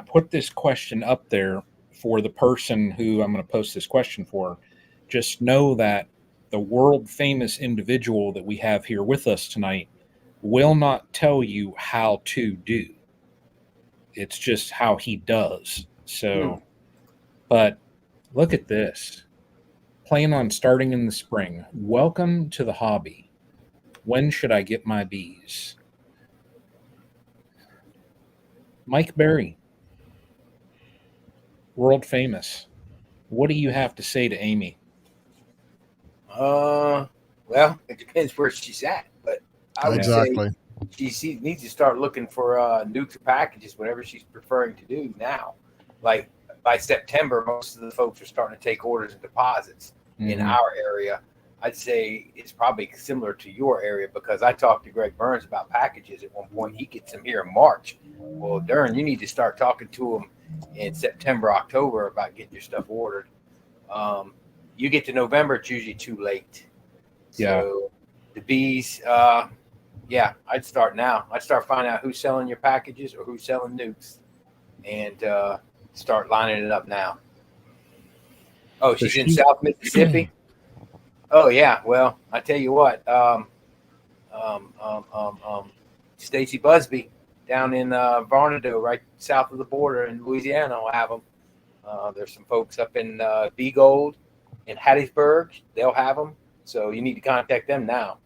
put this question up there for the person who I'm going to post this question for, just know that the world famous individual that we have here with us tonight will not tell you how to do. It's just how he does. So, but look at this. Plan on starting in the spring. Welcome to the hobby. When should I get my bees? Mike Berry, world famous. What do you have to say to Amy? Well, it depends where she's at, but I would say she needs to start looking for nukes packages, whatever she's preferring to do now. Like by September, most of the folks are starting to take orders and deposits in our area. I'd say it's probably similar to your area, because I talked to Greg Burns about packages at one point. He gets them here in March. Well, Darren, you need to start talking to him in September, October about getting your stuff ordered. You get to November, it's usually too late. Yeah. So the bees, yeah, I'd start now. I'd start finding out who's selling your packages or who's selling nukes, and start lining it up now. Oh, she's in South Mississippi. Oh yeah. Well, I tell you what. Stacy Busby down in Varnado, right south of the border in Louisiana, will have them. There's some folks up in B Gold in Hattiesburg. They'll have them. So you need to contact them now.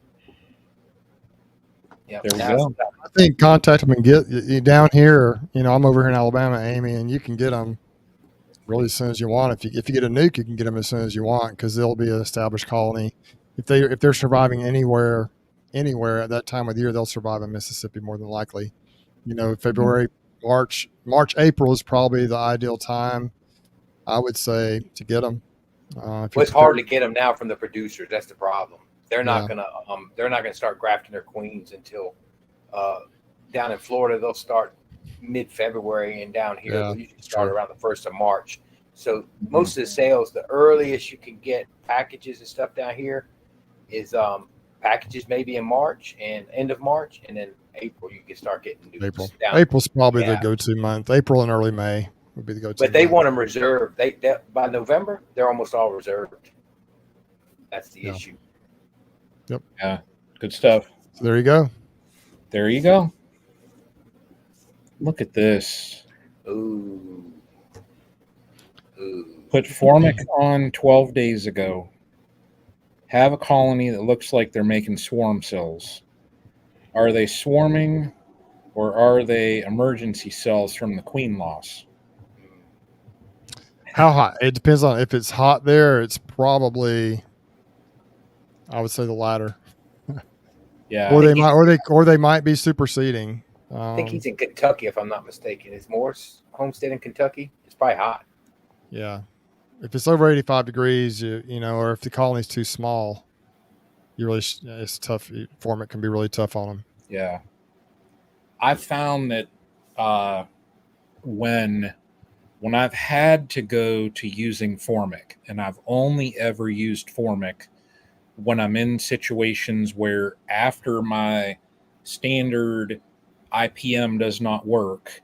Yeah, there we go. I think contact them and get you down here. I'm over here in Alabama, Amy, and you can get them really as soon as you want. If you get a nuke, you can get them as soon as you want because they'll be an established colony. If they're surviving anywhere at that time of the year, they'll survive in Mississippi more than likely. February, March, April is probably the ideal time, I would say, to get them. It's hard to get them now from the producers. That's the problem. They're not gonna start grafting their queens until down in Florida they'll start mid-February, and down here they'll usually start around the 1st of March. So most of the sales, the earliest you can get packages and stuff down here is packages maybe in March and end of March, and then April you can start getting nukes. April's probably the go-to month. April and early May would be the go-to. But they want them reserved. They by November they're almost all reserved. That's the issue. Yep. Yeah. Good stuff. So there you go. There you go. Look at this. Ooh. Put Formic on 12 days ago. Have a colony that looks like they're making swarm cells. Are they swarming or are they emergency cells from the queen loss? How hot? It depends on if it's hot there. It's probably, I would say, the latter. Yeah. Or they might be superseding. I think he's in Kentucky, if I'm not mistaken. Is Morris homestead in Kentucky? It's probably hot. Yeah. If it's over 85 degrees, or if the colony's too small, it's tough. Formic can be really tough on them. Yeah. I've found that when I've had to go to using Formic, and I've only ever used Formic when I'm in situations where after my standard IPM does not work,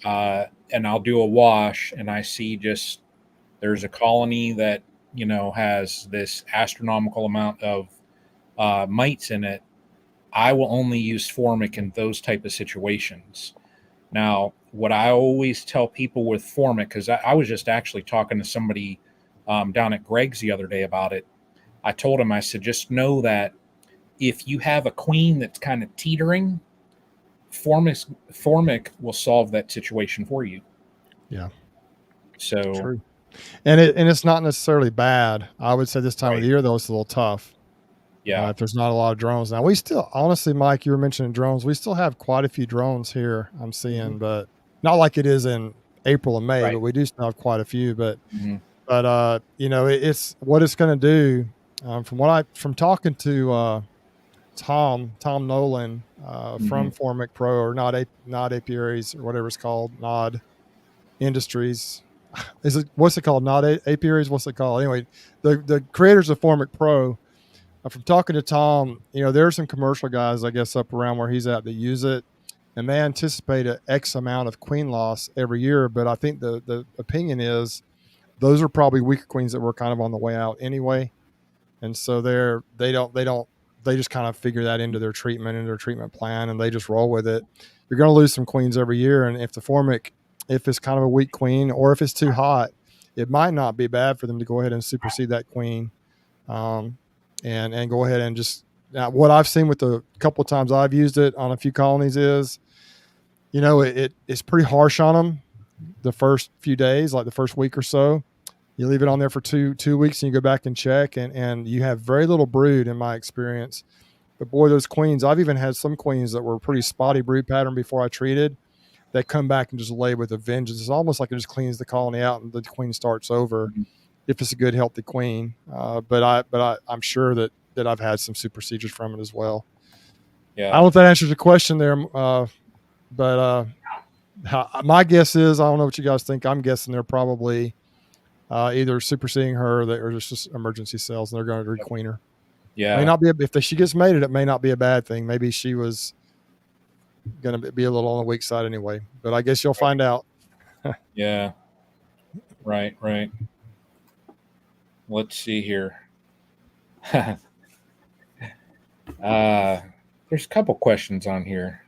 and I'll do a wash and I see just there's a colony that has this astronomical amount of mites in it, I will only use Formic in those type of situations. Now, what I always tell people with Formic, because I was just actually talking to somebody down at Greg's the other day about it. I told him, I said, just know that if you have a queen that's kind of teetering, Formic will solve that situation for you. Yeah. So true. And it's not necessarily bad. I would say this time of the year though, it's a little tough. Yeah. If there's not a lot of drones. Now we still, honestly, Mike, you were mentioning drones. We still have quite a few drones here I'm seeing, but not like it is in April and May, but we do still have quite a few. But it's what it's going to do. From talking to Tom Nolan from Formic Pro, or Nod Apiaries, or whatever it's called, Nod Industries. What's it called? Nod Apiaries? What's it called? Anyway, the creators of Formic Pro. From talking to Tom, there are some commercial guys, I guess, up around where he's at that use it, and they anticipate an X amount of queen loss every year. But I think the opinion is those are probably weaker queens that were kind of on the way out anyway. And so they just kind of figure that into their treatment plan, and they just roll with it. You're going to lose some queens every year. And if the Formic, if it's kind of a weak queen, or if it's too hot, it might not be bad for them to go ahead and supersede that queen. And go ahead and just, what I've seen with the couple of times I've used it on a few colonies is, it's pretty harsh on them the first few days, like the first week or so. You leave it on there for two weeks and you go back and check, and you have very little brood in my experience. But boy, those queens, I've even had some queens that were pretty spotty brood pattern before I treated, that come back and just lay with a vengeance. It's almost like it just cleans the colony out and the queen starts over. If it's a good, healthy queen. But I'm sure that I've had some supersedures from it as well. Yeah. I don't know if that answers your question there. But my guess is, I don't know what you guys think. I'm guessing they're probably either superseding her or just emergency cells, and they're going to requeen her. Yeah. May not be if she gets mated, it may not be a bad thing. Maybe she was going to be a little on the weak side anyway. But I guess you'll find out. Yeah. Right. Let's see here. There's a couple questions on here.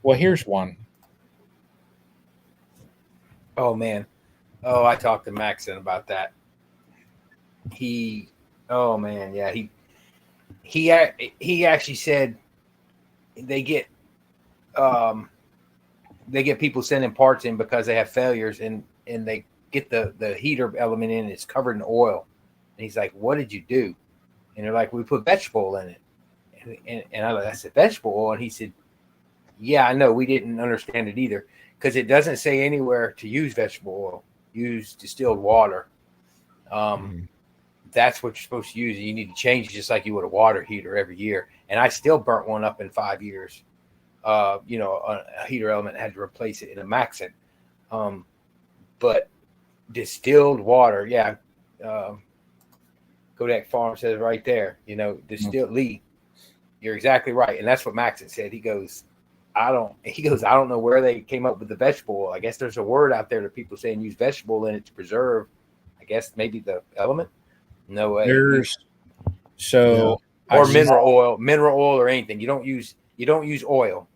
Well, here's one. Oh man. Oh, I talked to Maxon about that. Oh man, yeah, he actually said they get people sending parts in because they have failures, and they get the heater element in, it's covered in oil. And he's like, "What did you do?" And they're like, "We put vegetable oil in it." And I said, "Vegetable oil?" And he said, "Yeah, I know. We didn't understand it either, because it doesn't say anywhere to use vegetable oil. Use distilled water. That's what you're supposed to use. You need to change it just like you would a water heater every year." And I still burnt one up in 5 years. A heater element, had to replace it in a Maxon. But distilled water, yeah. Kodak Farm says right there, distilled Lee. You're exactly right. And that's what Maxon said. He goes, I don't know where they came up with the vegetable oil. I guess there's a word out there that people saying use vegetable in it to preserve, I guess maybe the element. No way. Or mineral oil or anything. You don't use oil.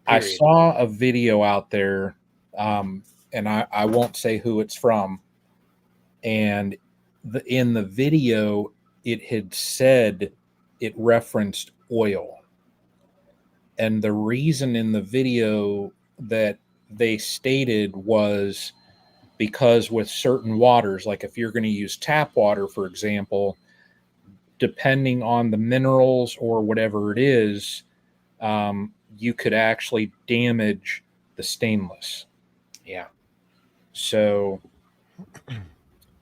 Period. I saw a video out there, and I won't say who it's from. And in the video, it had said it referenced oil. And the reason in the video that they stated was because with certain waters, like if you're going to use tap water, for example, depending on the minerals or whatever it is, you could actually damage the stainless. Yeah. So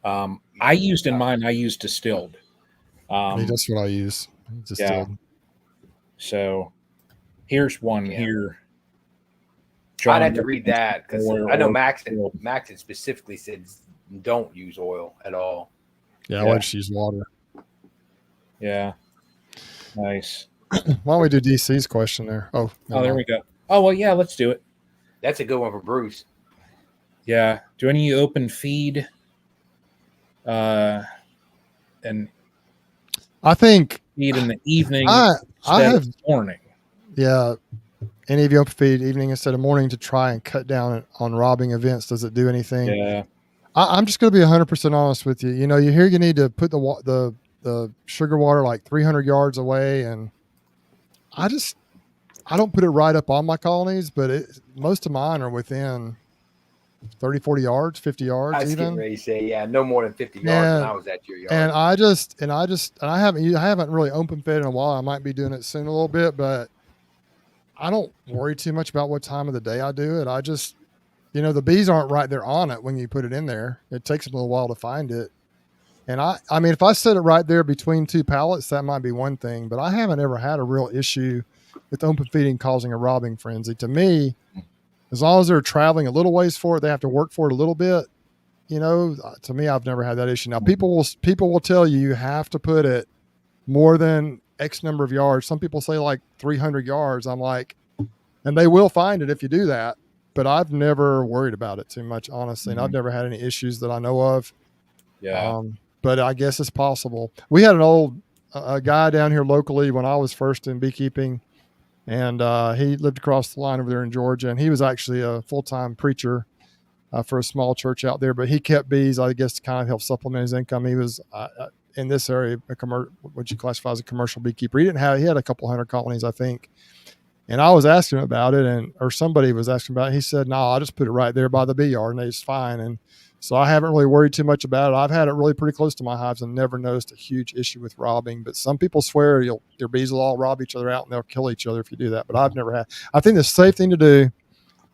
I used distilled. That's what I use. Distilled. Yeah. So here's one here. I'd have to read that, because I know Maxon specifically said don't use oil at all. Yeah, I just use water. Yeah. Nice. Why don't we do DC's question there? Oh, there we go. Oh, well, yeah, let's do it. That's a good one for Bruce. Yeah. Do any of you open feed? And I think feed in the evening I have of morning. Yeah. Any of you open feed evening instead of morning to try and cut down on robbing events? Does it do anything? Yeah. I'm just going to be 100% honest with you. You hear you need to put the sugar water like 300 yards away, and I don't put it right up on my colonies, but most of mine are within 30, 40 yards, 50 yards. I was getting ready to say, yeah, no more than 50 yards when I was at your yard. And I haven't really open fed in a while. I might be doing it soon a little bit, but I don't worry too much about what time of the day I do it. I just, the bees aren't right there on it when you put it in there. It takes them a little while to find it. And I mean, if I set it right there between two pallets, that might be one thing, but I haven't ever had a real issue with open feeding causing a robbing frenzy. To me, as long as they're traveling a little ways for it, they have to work for it a little bit. To me, I've never had that issue. Now, people will tell you have to put it more than X number of yards. Some people say like 300 yards. I'm like, and they will find it if you do that. But I've never worried about it too much, honestly. And I've never had any issues that I know of. Yeah. But I guess it's possible. We had an old guy down here locally when I was first in beekeeping, and he lived across the line over there in Georgia, and he was actually a full-time preacher for a small church out there, but he kept bees, I guess, to kind of help supplement his income. He was in this area, what you classify as a commercial beekeeper. He had a couple hundred colonies, I think. And I was asking him about it, or somebody was asking about it. He said, no, I'll just put it right there by the bee yard, and it's fine. And so I haven't really worried too much about it. I've had it really pretty close to my hives and never noticed a huge issue with robbing. But some people swear your bees will all rob each other out and they'll kill each other if you do that. But I've never had. I think the safe thing to do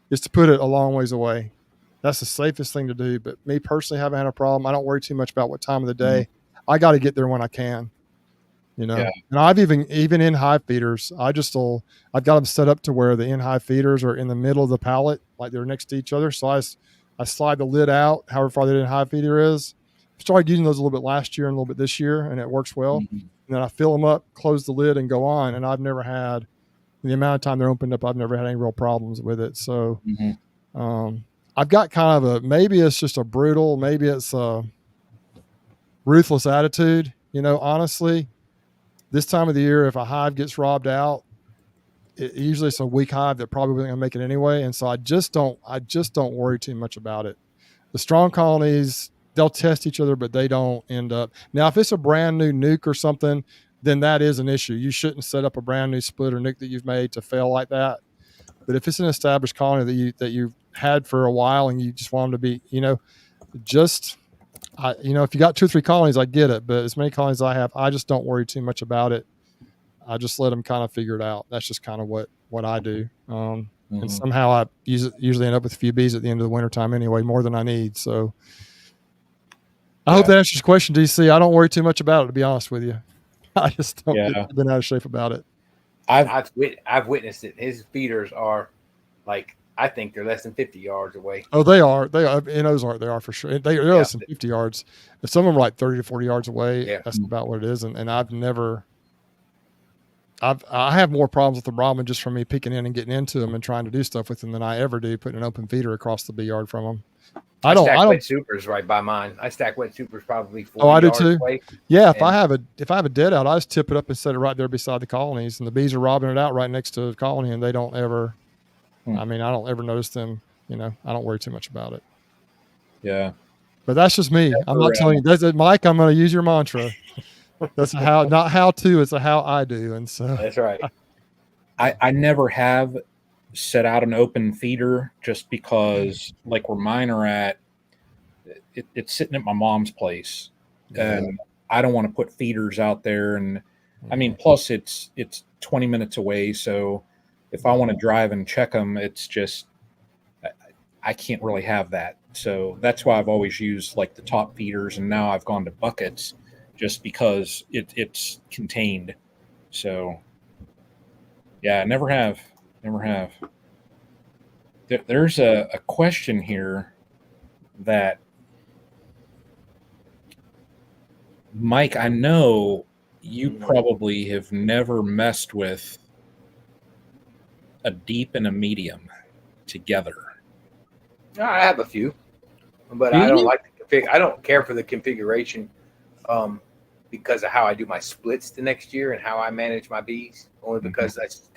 is to put it a long ways away. That's the safest thing to do. But me personally, haven't had a problem. I don't worry too much about what time of the day. I got to get there when I can. Yeah. And I've even in hive feeders, I've got them set up to where the in hive feeders are in the middle of the pallet, like they're next to each other. So I slide the lid out, however far the in hive feeder is. I started using those a little bit last year and a little bit this year, and it works well. And and then I fill them up, close the lid, and go on. And I've never had, the amount of time they're opened up, I've never had any real problems with it. So I've got kind of maybe it's just a brutal, maybe it's a ruthless attitude. Honestly, this time of the year, if a hive gets robbed out, usually it's a weak hive that probably wasn't going to make it anyway. And so I just don't worry too much about it. The strong colonies, they'll test each other, but they don't end up. Now, if it's a brand new nuke or something, then that is an issue. You shouldn't set up a brand new split or nuke that you've made to fail like that. But if it's an established colony that you've had for a while and you just want them to be, if you got 2 or 3 colonies, I get it. But as many colonies as I have, I just don't worry too much about it. I just let them kind of figure it out. That's just kind of what I do. And somehow I usually end up with a few bees at the end of the wintertime anyway, more than I need. So I hope that answers your question, DC. I don't worry too much about it, to be honest with you. I just don't get been out of shape about it. I've witnessed it. His feeders are like, I think they're less than 50 yards away. Oh, they are. They are. And those aren't. They are for sure. They're less than 50 yards. If some of them are like 30 to 40 yards away, that's about what it is. And I have more problems with the Brahmin just from me peeking in and getting into them and trying to do stuff with them than I ever do putting an open feeder across the bee yard from them. I don't wet supers right by mine. I stack wet supers probably 40 I do yards too. away. Yeah, if I have a dead out, I just tip it up and set it right there beside the colonies, and the bees are robbing it out right next to the colony, and they don't ever. I don't ever notice them. I don't worry too much about it. Yeah, but that's just me. I'm not telling you. That's it, Mike. I'm going to use your mantra. That's not how to. It's a how I do, and so that's right. I never have set out an open feeder just because, like where mine are at, it's sitting at my mom's place, and I don't want to put feeders out there. And I mean, plus it's 20 minutes away, so if I want to drive and check them, it's just I can't really have that. So that's why I've always used like the top feeders, and now I've gone to buckets just because it's contained. So yeah, never have. There's a question here that, Mike, I know you probably have never messed with a deep and a medium together. I have a few, but I don't like the config. I don't care for the configuration because of how I do my splits the next year and how I manage my bees. Only because that's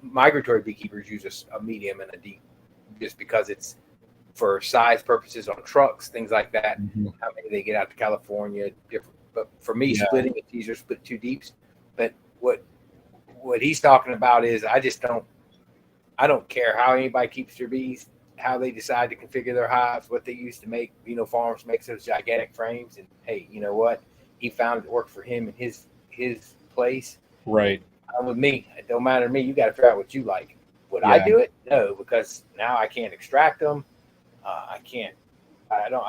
migratory beekeepers use a medium and a deep, just because it's for size purposes on trucks, things like that. How many they get out to California, different. But for me, splitting, it's easier to split 2 deeps. But what he's talking about is I don't care how anybody keeps their bees, how they decide to configure their hives, what they use to make. Farms makes those gigantic frames, and hey, you know what? He found it worked for him in his place. Right. With me, it don't matter to me. You got to figure out what you like. Would I do it? No, because now I can't extract them. I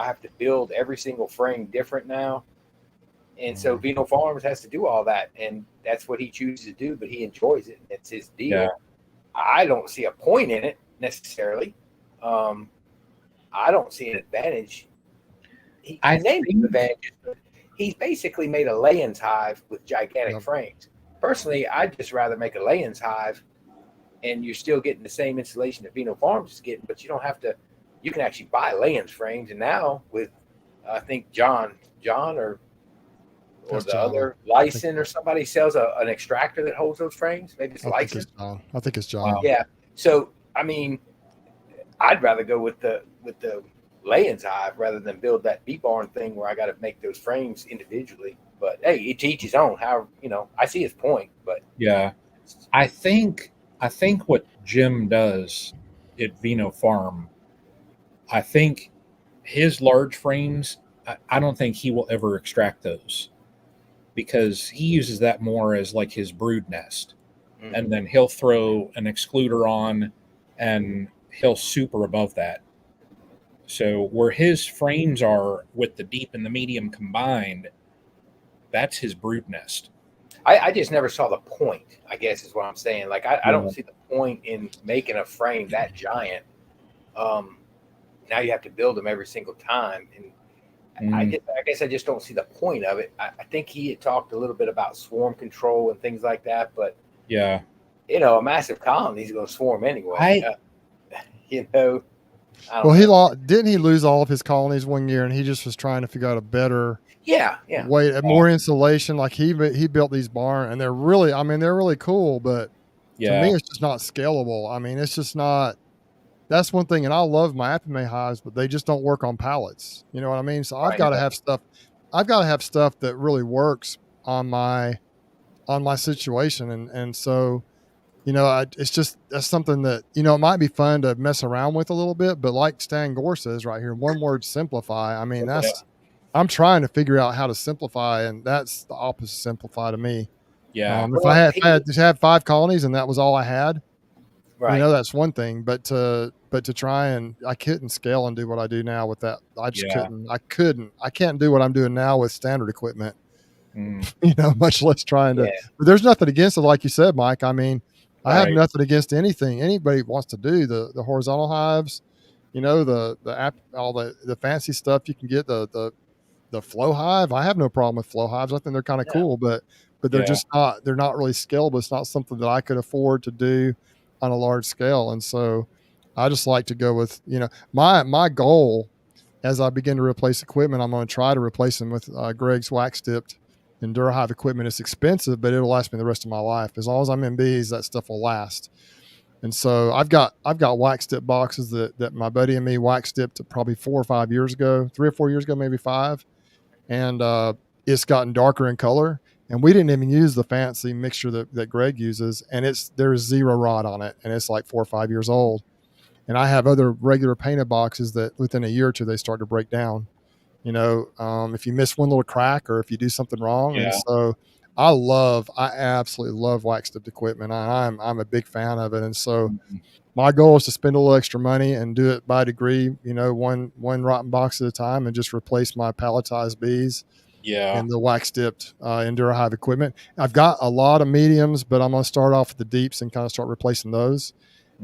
have to build every single frame different now. And so Vino Farms has to do all that, and that's what he chooses to do, but he enjoys it. It's his deal. Yeah. I don't see a point in it necessarily. I don't see an advantage. I named him advantage. He's basically made a lay-ins hive with gigantic frames. Personally, I'd just rather make a lay-ins hive, and you're still getting the same insulation that Vino Farms is getting, but you don't have to. You can actually buy lay-ins frames, and now with I think John or the John. Other Lyson or somebody sells an extractor that holds those frames. Maybe it's Lyson. I think it's John. Yeah. So I mean, I'd rather go with the lay-ins hive rather than build that bee barn thing where I got to make those frames individually. But hey, each his own. How I see his point, but yeah, I think what Jim does at Vino Farm, I think his large frames, I don't think he will ever extract those, because he uses that more as like his brood nest, and then he'll throw an excluder on and he'll super above that. So where his frames are with the deep and the medium combined, that's his brood nest. I just never saw the point, I guess is what I'm saying. Like I don't see the point in making a frame that giant. Now you have to build them every single time, and I guess I just don't see the point of it. I think he had talked a little bit about swarm control and things like that, but yeah, a massive colony is going to swarm anyway. Well, he lost. Didn't he lose all of his colonies one year, and he just was trying to figure out a better way, more insulation. Like he built these barns, and they're really cool, but to me, it's just not scalable. I mean, it's just not. That's one thing, and I love my apiary hives, but they just don't work on pallets. You know what I mean? So I've got to have stuff. I've got to have stuff that really works on my situation, and so. It's just, that's something that, it might be fun to mess around with a little bit, but like Stan Gore says right here, one word, simplify. I mean, I'm trying to figure out how to simplify, and that's the opposite simplify to me. Yeah. If I had 5 colonies and that was all I had, right. That's one thing, but to try and I couldn't scale and do what I do now with that. I just I can't do what I'm doing now with standard equipment, much less trying to, but there's nothing against it. Like you said, Mike, I mean, I have nothing against anything anybody wants to do. The horizontal hives, the app, all the fancy stuff you can get, the flow hive. I have no problem with flow hives. I think they're kind of cool, but they're just they're not really scalable. It's not something that I could afford to do on a large scale. And so I just like to go with, my goal as I begin to replace equipment, I'm going to try to replace them with Greg's wax tipped Endura Hive equipment. Is expensive, but it'll last me the rest of my life. As long as I'm in bees, that stuff will last. And so I've got wax tip boxes that my buddy and me wax tipped probably 4 or 5 years ago, 3 or 4 years ago, maybe 5. And it's gotten darker in color. And we didn't even use the fancy mixture that Greg uses. And there's 0 rot on it. And it's like 4 or 5 years old. And I have other regular painted boxes that within a year or two, they start to break down. If you miss one little crack or if you do something wrong. And so I absolutely love wax tipped equipment. I'm a big fan of it. And so my goal is to spend a little extra money and do it by degree, one rotten box at a time, and just replace my palletized bees and the wax tipped Endura Hive equipment. I've got a lot of mediums, but I'm going to start off with the deeps and kind of start replacing those.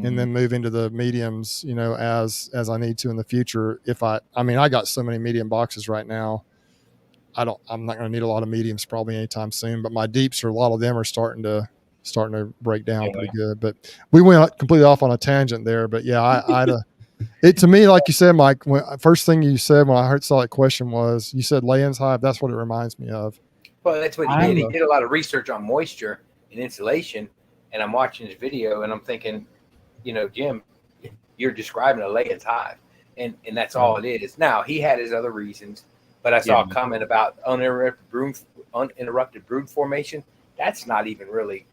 And then move into the mediums, as I need to in the future. I got so many medium boxes right now. I'm not going to need a lot of mediums probably anytime soon, but my deeps a lot of them are starting to break down pretty good. But we went completely off on a tangent there, but it to me, like you said, Mike, first thing you said when I saw that question was, you said Layton's Hive. That's what it reminds me of. Well, that's what he did. He did a lot of research on moisture and insulation, and I'm watching his video and I'm thinking, Jim, you're describing a Layton's Hive, and that's all it is. Now, he had his other reasons, but I saw a comment about uninterrupted brood formation. That's not even really,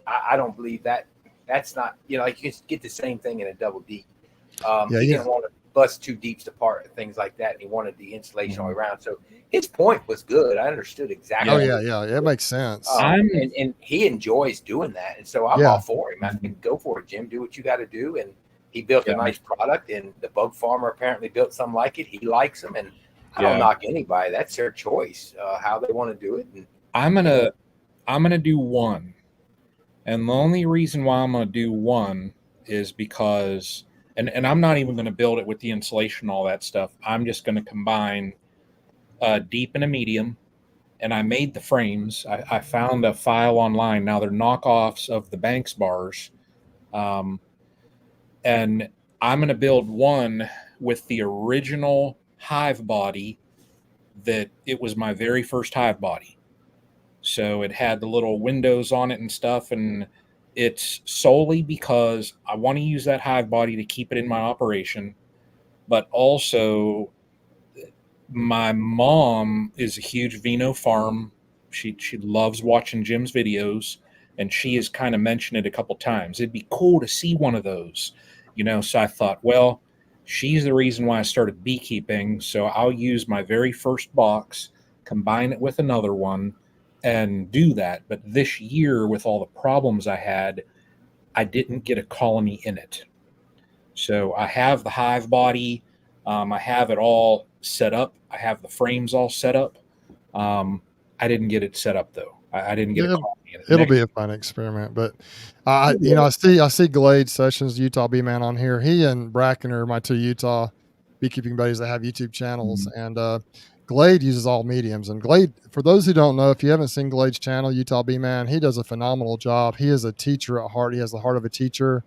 I don't believe that. That's not, you can get the same thing in a double deep. He didn't want to bust 2 deeps apart and things like that, and he wanted the insulation all the way around. So his point was good. I understood exactly. It makes sense. And he enjoys doing that, and so I'm all for him. I mean, go for it, Jim. Do what you got to do. And he built a nice product, and the bug farmer apparently built something like it. He likes them, and I don't knock anybody. That's their choice, how they want to do it. And I'm gonna do one, and the only reason why I'm gonna do one is because. And I'm not even going to build it with the insulation, all that stuff. I'm just going to combine a deep and a medium. And I made the frames. I found a file online. Now they're knockoffs of the Banks bars. And I'm going to build one with the original hive body that it was my very first hive body. So it had the little windows on it and stuff. And it's solely because I want to use that hive body to keep it in my operation, but also my mom is a huge Vino farm. She loves watching Jim's videos, and she has kind of mentioned it a couple times. It'd be cool to see one of those, So I thought, well, she's the reason why I started beekeeping. So I'll use my very first box, combine it with another one, and do that. But this year, with all the problems I had, I didn't get a colony in it. So I have the hive body. I have it all set up. I have the frames all set up. I didn't get it set up though. I didn't get a colony in it. It'll be a fun experiment. But I see Glade Sessions, Utah Bee Man on here. He and Bracken are my 2 Utah beekeeping buddies that have YouTube channels. And Glade uses all mediums, and Glade, for those who don't know, if you haven't seen Glade's channel, Utah Bee Man, he does a phenomenal job. He is a teacher at heart. He has the heart of a teacher.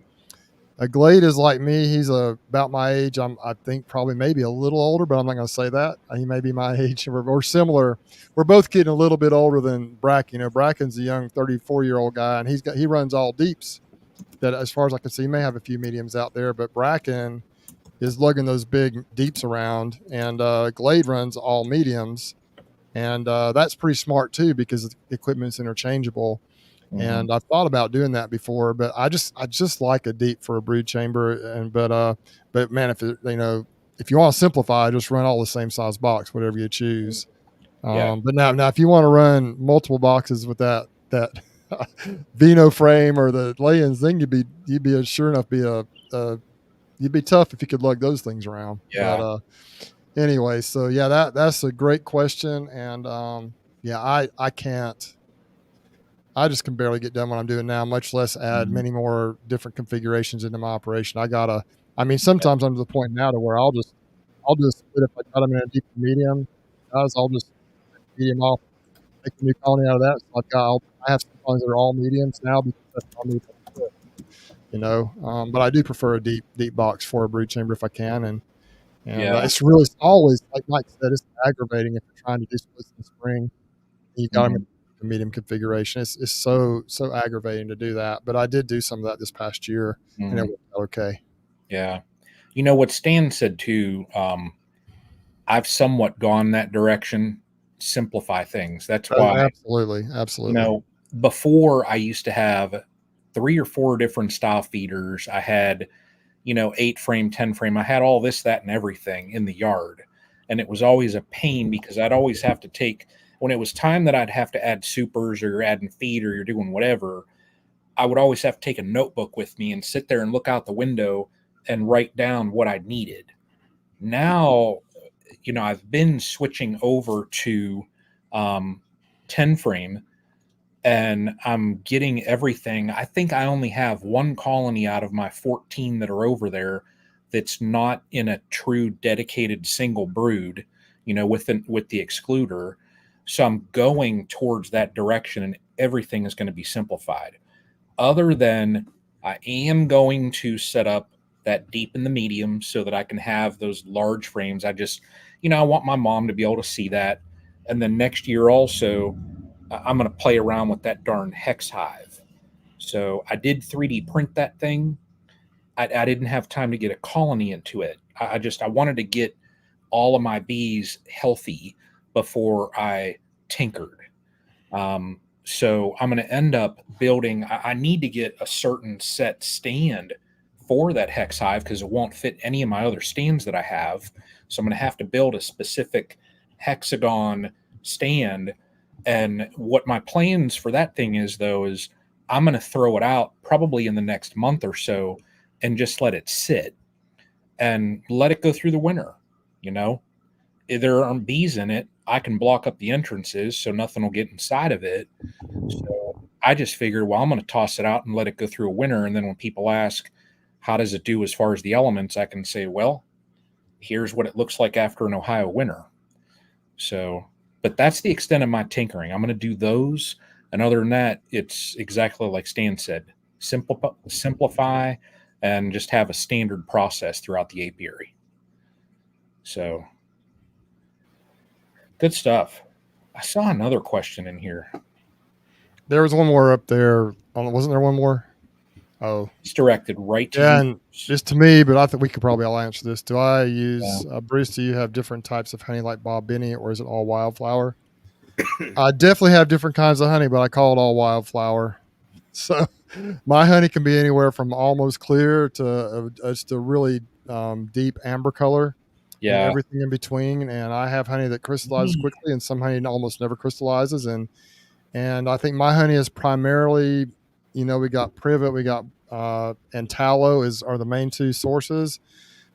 Glade is like me. He's about my age. I think probably maybe a little older, but I'm not going to say that. He may be my age. We're similar. We're both getting a little bit older than Bracken. You know, Bracken's a young 34-year-old guy, and he runs all deeps. That, as far as I can see, he may have a few mediums out there, but Bracken is lugging those big deeps around, and Glade runs all mediums, and that's pretty smart too because the equipment's interchangeable. Mm-hmm. And I've thought about doing that before, but I just like a deep for a brood chamber. But man, if you want to simplify, just run all the same size box, whatever you choose. But now if you want to run multiple boxes with that Vino frame or the lay-ins, then you'd be sure enough you'd be tough if you could lug those things around. Yeah. But anyway, so yeah, that's a great question. And I just can barely get done what I'm doing now, much less add many more different configurations into my operation. Sometimes I'm to the point now to where I'll just split, if I got them in a deep and medium, guys, I'll just medium off, make a new colony out of that. So I have some colonies that are all mediums now because that's all me. But I do prefer a deep box for a brood chamber if I can. And it's really always, like Mike said, it's aggravating if you're trying to do splits in the spring. You got them in a medium configuration. It's so aggravating to do that. But I did do some of that this past year, and it worked out okay. Yeah. You know what Stan said too, I've somewhat gone that direction. Simplify things. That's why. Absolutely. Before I used to have 3 or 4 different style feeders. I had, 8 frame, 10 frame. I had all this, that, and everything in the yard. And it was always a pain because I'd always have to take, when it was time that I'd have to add supers or you're adding feed or you're doing whatever, I would always have to take a notebook with me and sit there and look out the window and write down what I needed. Now, I've been switching over to 10 frame. And I'm getting everything. I think I only have 1 colony out of my 14 that are over there that's not in a true dedicated single brood, with the excluder. So I'm going towards that direction, and everything is going to be simplified. Other than I am going to set up that deep in the medium so that I can have those large frames. I just, I want my mom to be able to see that. And then next year also, I'm going to play around with that darn hex hive. So I did 3D print that thing. I didn't have time to get a colony into it. I wanted to get all of my bees healthy before I tinkered. So I'm going to end up building, I need to get a certain set stand for that hex hive because it won't fit any of my other stands that I have. So I'm going to have to build a specific hexagon stand. And what my plans for that thing is, though, is I'm going to throw it out probably in the next month or so and just let it sit and let it go through the winter. If there aren't bees in it, I can block up the entrances so nothing will get inside of it. So I just figured, I'm going to toss it out and let it go through a winter. And then when people ask, how does it do as far as the elements, I can say, well, here's what it looks like after an Ohio winter. So... But that's the extent of my tinkering. I'm going to do those. And other than that, it's exactly like Stan said, simplify and just have a standard process throughout the apiary. So good stuff. I saw another question in here. There was one more up there. Wasn't there one more? Oh, it's directed right to you. And just to me, but I think we could probably all answer this. Do I use Bruce? Do you have different types of honey like Bob Binney, or is it all wildflower? I definitely have different kinds of honey, but I call it all wildflower. So my honey can be anywhere from almost clear to just a really deep amber color. Yeah, and everything in between. And I have honey that crystallizes quickly, and some honey almost never crystallizes. And I think my honey is primarily. We got privet, we got and tallow are the main 2 sources,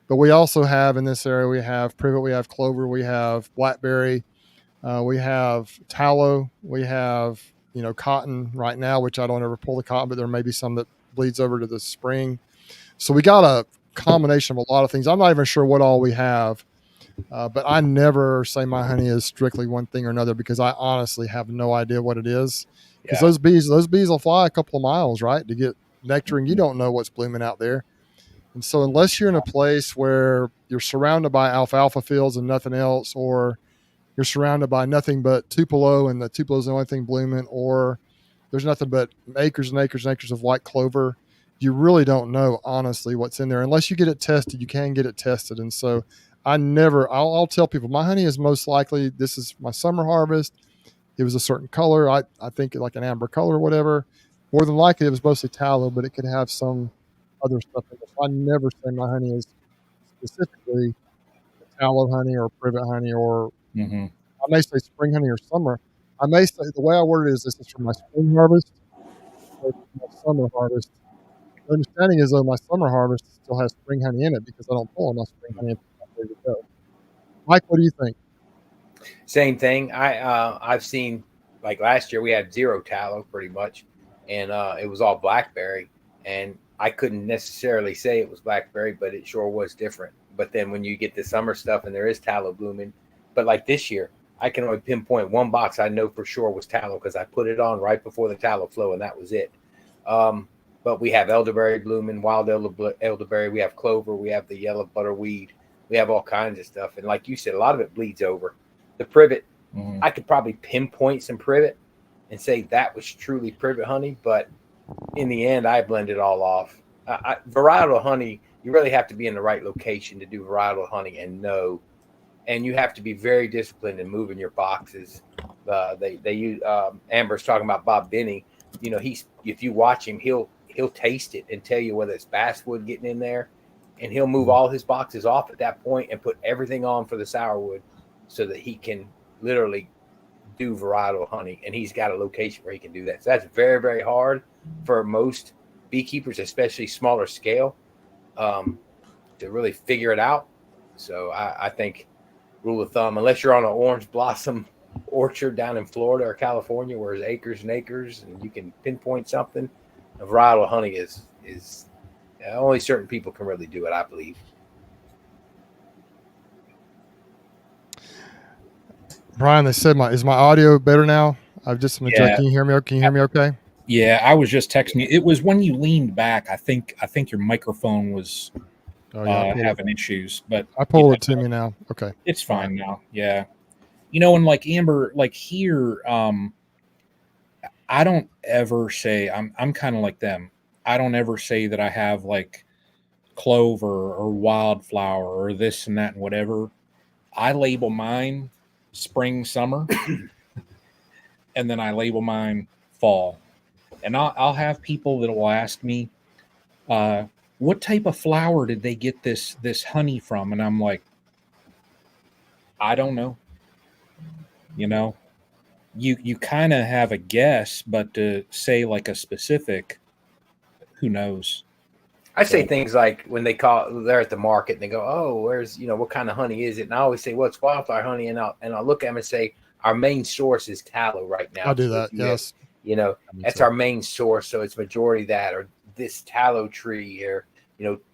but we also have in this area, we have privet, we have clover, we have blackberry, we have tallow, we have, cotton right now, which I don't ever pull the cotton, but there may be some that bleeds over to the spring. So we got a combination of a lot of things. I'm not even sure what all we have, But I never say my honey is strictly one thing or another because I honestly have no idea what it is. Because those bees will fly a couple of miles, right, to get nectar, and you don't know what's blooming out there. And so unless you're in a place where you're surrounded by alfalfa fields and nothing else, or you're surrounded by nothing but tupelo and the tupelo is the only thing blooming, or there's nothing but acres and acres and acres of white clover, you really don't know honestly what's in there unless you get it tested. You can get it tested. And so I'll tell people my honey is most likely, this is my summer harvest. It was a certain color. I think like an amber color or whatever. More than likely it was mostly tallow, but it could have some other stuff in it. So I never say my honey is specifically tallow honey or privet honey, or I may say spring honey or summer. I may say the way I word it is this is from my spring harvest or my summer harvest. The understanding is though my summer harvest still has spring honey in it because I don't pull my spring honey until I'm ready to go. Mike, what do you think? Same thing. I've seen, like last year we had 0 tallow pretty much, and it was all blackberry, and I couldn't necessarily say it was blackberry, but it sure was different. But then when you get the summer stuff and there is tallow blooming, but like this year, I can only pinpoint one box I know for sure was tallow because I put it on right before the tallow flow, and that was it. But we have elderberry blooming, wild elderberry. We have clover. We have the yellow butterweed. We have all kinds of stuff. And like you said, a lot of it bleeds over. The privet, I could probably pinpoint some privet and say that was truly privet honey, but in the end, I blend it all off. Varietal honey, you really have to be in the right location to do varietal honey and know. And you have to be very disciplined in moving your boxes. They use Amber's talking about Bob Binney. You know, if you watch him, he'll taste it and tell you whether it's basswood getting in there, and he'll move all his boxes off at that point and put everything on for the sourwood so that he can literally do varietal honey. And he's got a location where he can do that. So that's very, very hard for most beekeepers, especially smaller scale, to really figure it out. So I think rule of thumb, unless you're on an orange blossom orchard down in Florida or California where there's acres and acres and you can pinpoint something, varietal honey is only certain people can really do it, I believe. Brian, they said is my audio better now? I've just been checking. Can you hear me? Can you hear me okay? Yeah, I was just texting you. It was when you leaned back. I think your microphone was having issues, but I pulled it to me now. Okay, it's fine now. Yeah, you know, and like Amber, like here, I don't ever say I'm kind of like them. I don't ever say that I have like clover or wildflower or this and that and whatever. I label mine spring, summer, and then I label mine fall. And I'll have people that will ask me, what type of flower did they get this honey from? And I'm like, I don't know. You know, you kind of have a guess, but to say like a specific, who knows? I say things like when they're at the market and they go, oh, where's, what kind of honey is it? And I always say, well, it's wildflower honey. And I'll look at them and say, our main source is tallow right now. I'll do that. Yes. That's our main source. So it's majority that, or this tallow tree, or,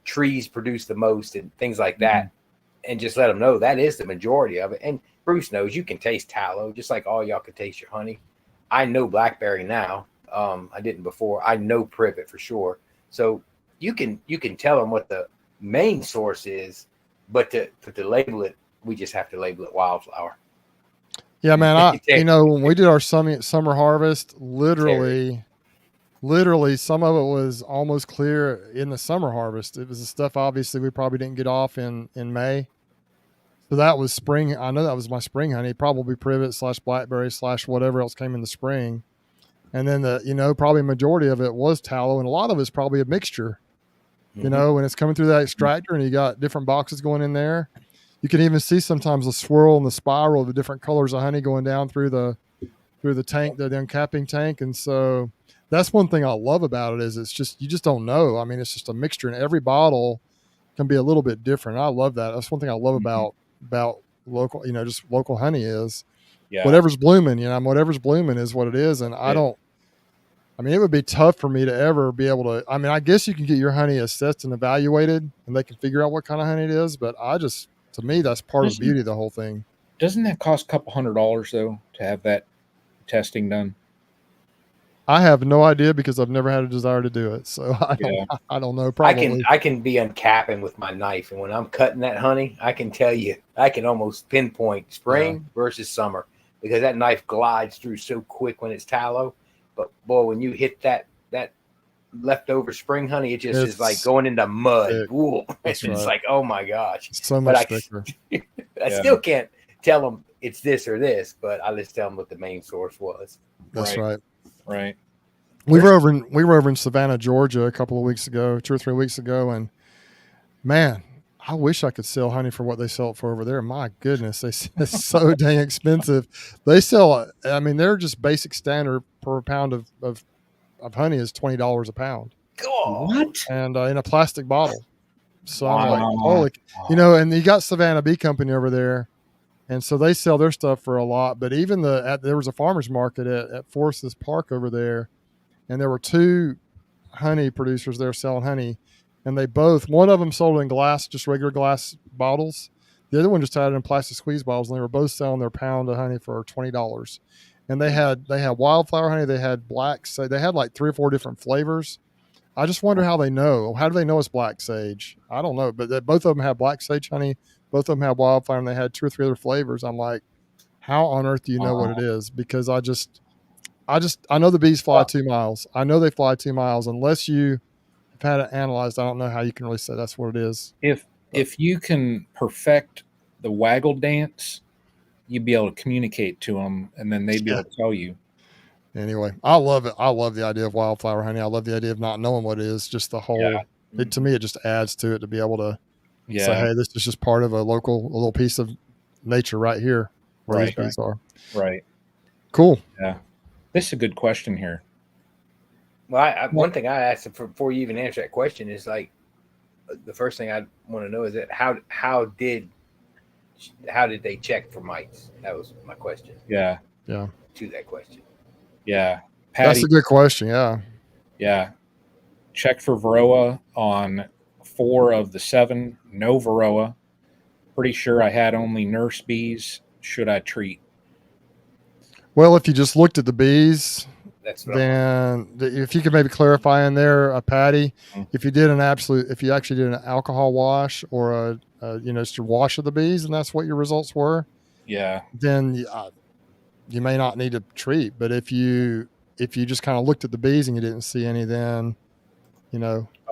trees produce the most and things like that. And just let them know that is the majority of it. And Bruce knows you can taste tallow just like all y'all can taste your honey. I know blackberry now. I didn't before. I know privet for sure. So you can tell them what the main source is, but to label it, we just have to label it wildflower. Yeah, man. When we did our summer harvest, literally some of it was almost clear in the summer harvest. It was the stuff obviously we probably didn't get off in May. So that was spring. I know that was my spring honey, probably privet / blackberry / whatever else came in the spring. And then probably majority of it was tallow, and a lot of it's probably a mixture. When it's coming through that extractor and you got different boxes going in there, you can even see sometimes the swirl and the spiral of the different colors of honey going down through the tank, the uncapping tank. And so that's one thing I love about it is it's just, you just don't know. I mean, it's just a mixture, and every bottle can be a little bit different. I love that. That's one thing I love about local, just local honey is whatever's blooming, whatever's blooming is what it is. And it would be tough for me to ever be able to, I guess you can get your honey assessed and evaluated and they can figure out what kind of honey it is, but to me, that's part of the beauty of the whole thing. Doesn't that cost a couple $100 though to have that testing done? I have no idea because I've never had a desire to do it. So I don't know. Probably. I can be uncapping with my knife, and when I'm cutting that honey, I can tell you, I can almost pinpoint spring versus summer because that knife glides through so quick when it's tallow. But boy, when you hit that leftover spring honey, it just is like going into mud. It's like, oh my gosh, it's so much thicker. I still can't tell them it's this or this, but I just tell them what the main source was. That's right. Right. We were over in Savannah, Georgia a couple of weeks ago, 2 or 3 weeks ago, and man, I wish I could sell honey for what they sell it for over there. My goodness, it's so dang expensive. They sell, I mean, they're just basic standard per pound of honey is $20 a pound. What? And in a plastic bottle. So I'm like, holy, and you got Savannah Bee Company over there. And so they sell their stuff for a lot, but even there was a farmer's market at Forsyth's Park over there, and there were 2 honey producers there selling honey, and one of them sold in glass, just regular glass bottles. The other one just had it in plastic squeeze bottles, and they were both selling their pound of honey for $20. And they had wildflower honey, they had black sage, they had like 3 or 4 different flavors. I just wonder how they know. How do they know it's black sage? I don't know, but both of them have black sage honey. Both of them have wildflower, and they had 2 or 3 other flavors. I'm like, how on earth do you know what it is? Because I know the bees fly 2 miles. I know they fly 2 miles. Unless you have had it analyzed, I don't know how you can really say that's what it is. If you can perfect the waggle dance, you'd be able to communicate to them, and then they'd be able to tell you. Anyway, I love it. I love the idea of wildflower honey. I love the idea of not knowing what it is. Just the whole, to me, it just adds to it to be able to say, hey, this is just part of a little piece of nature right here where these bees are. Right. Cool. Yeah. This is a good question here. Well, one thing I asked before you even answer that question is like, the first thing I want to know is that how did they check for mites? That was my question. Yeah. To that question. Yeah. Patty, that's a good question. Yeah. Yeah. Check for varroa on 4 of the 7. No varroa. Pretty sure I had only nurse bees. Should I treat? Well, if you just looked at the bees, then if you could maybe clarify in there, Patty, if you actually did an alcohol wash or just a wash of the bees, and that's what your results were. Yeah. Then you may not need to treat. But if you just kind of looked at the bees and you didn't see any, then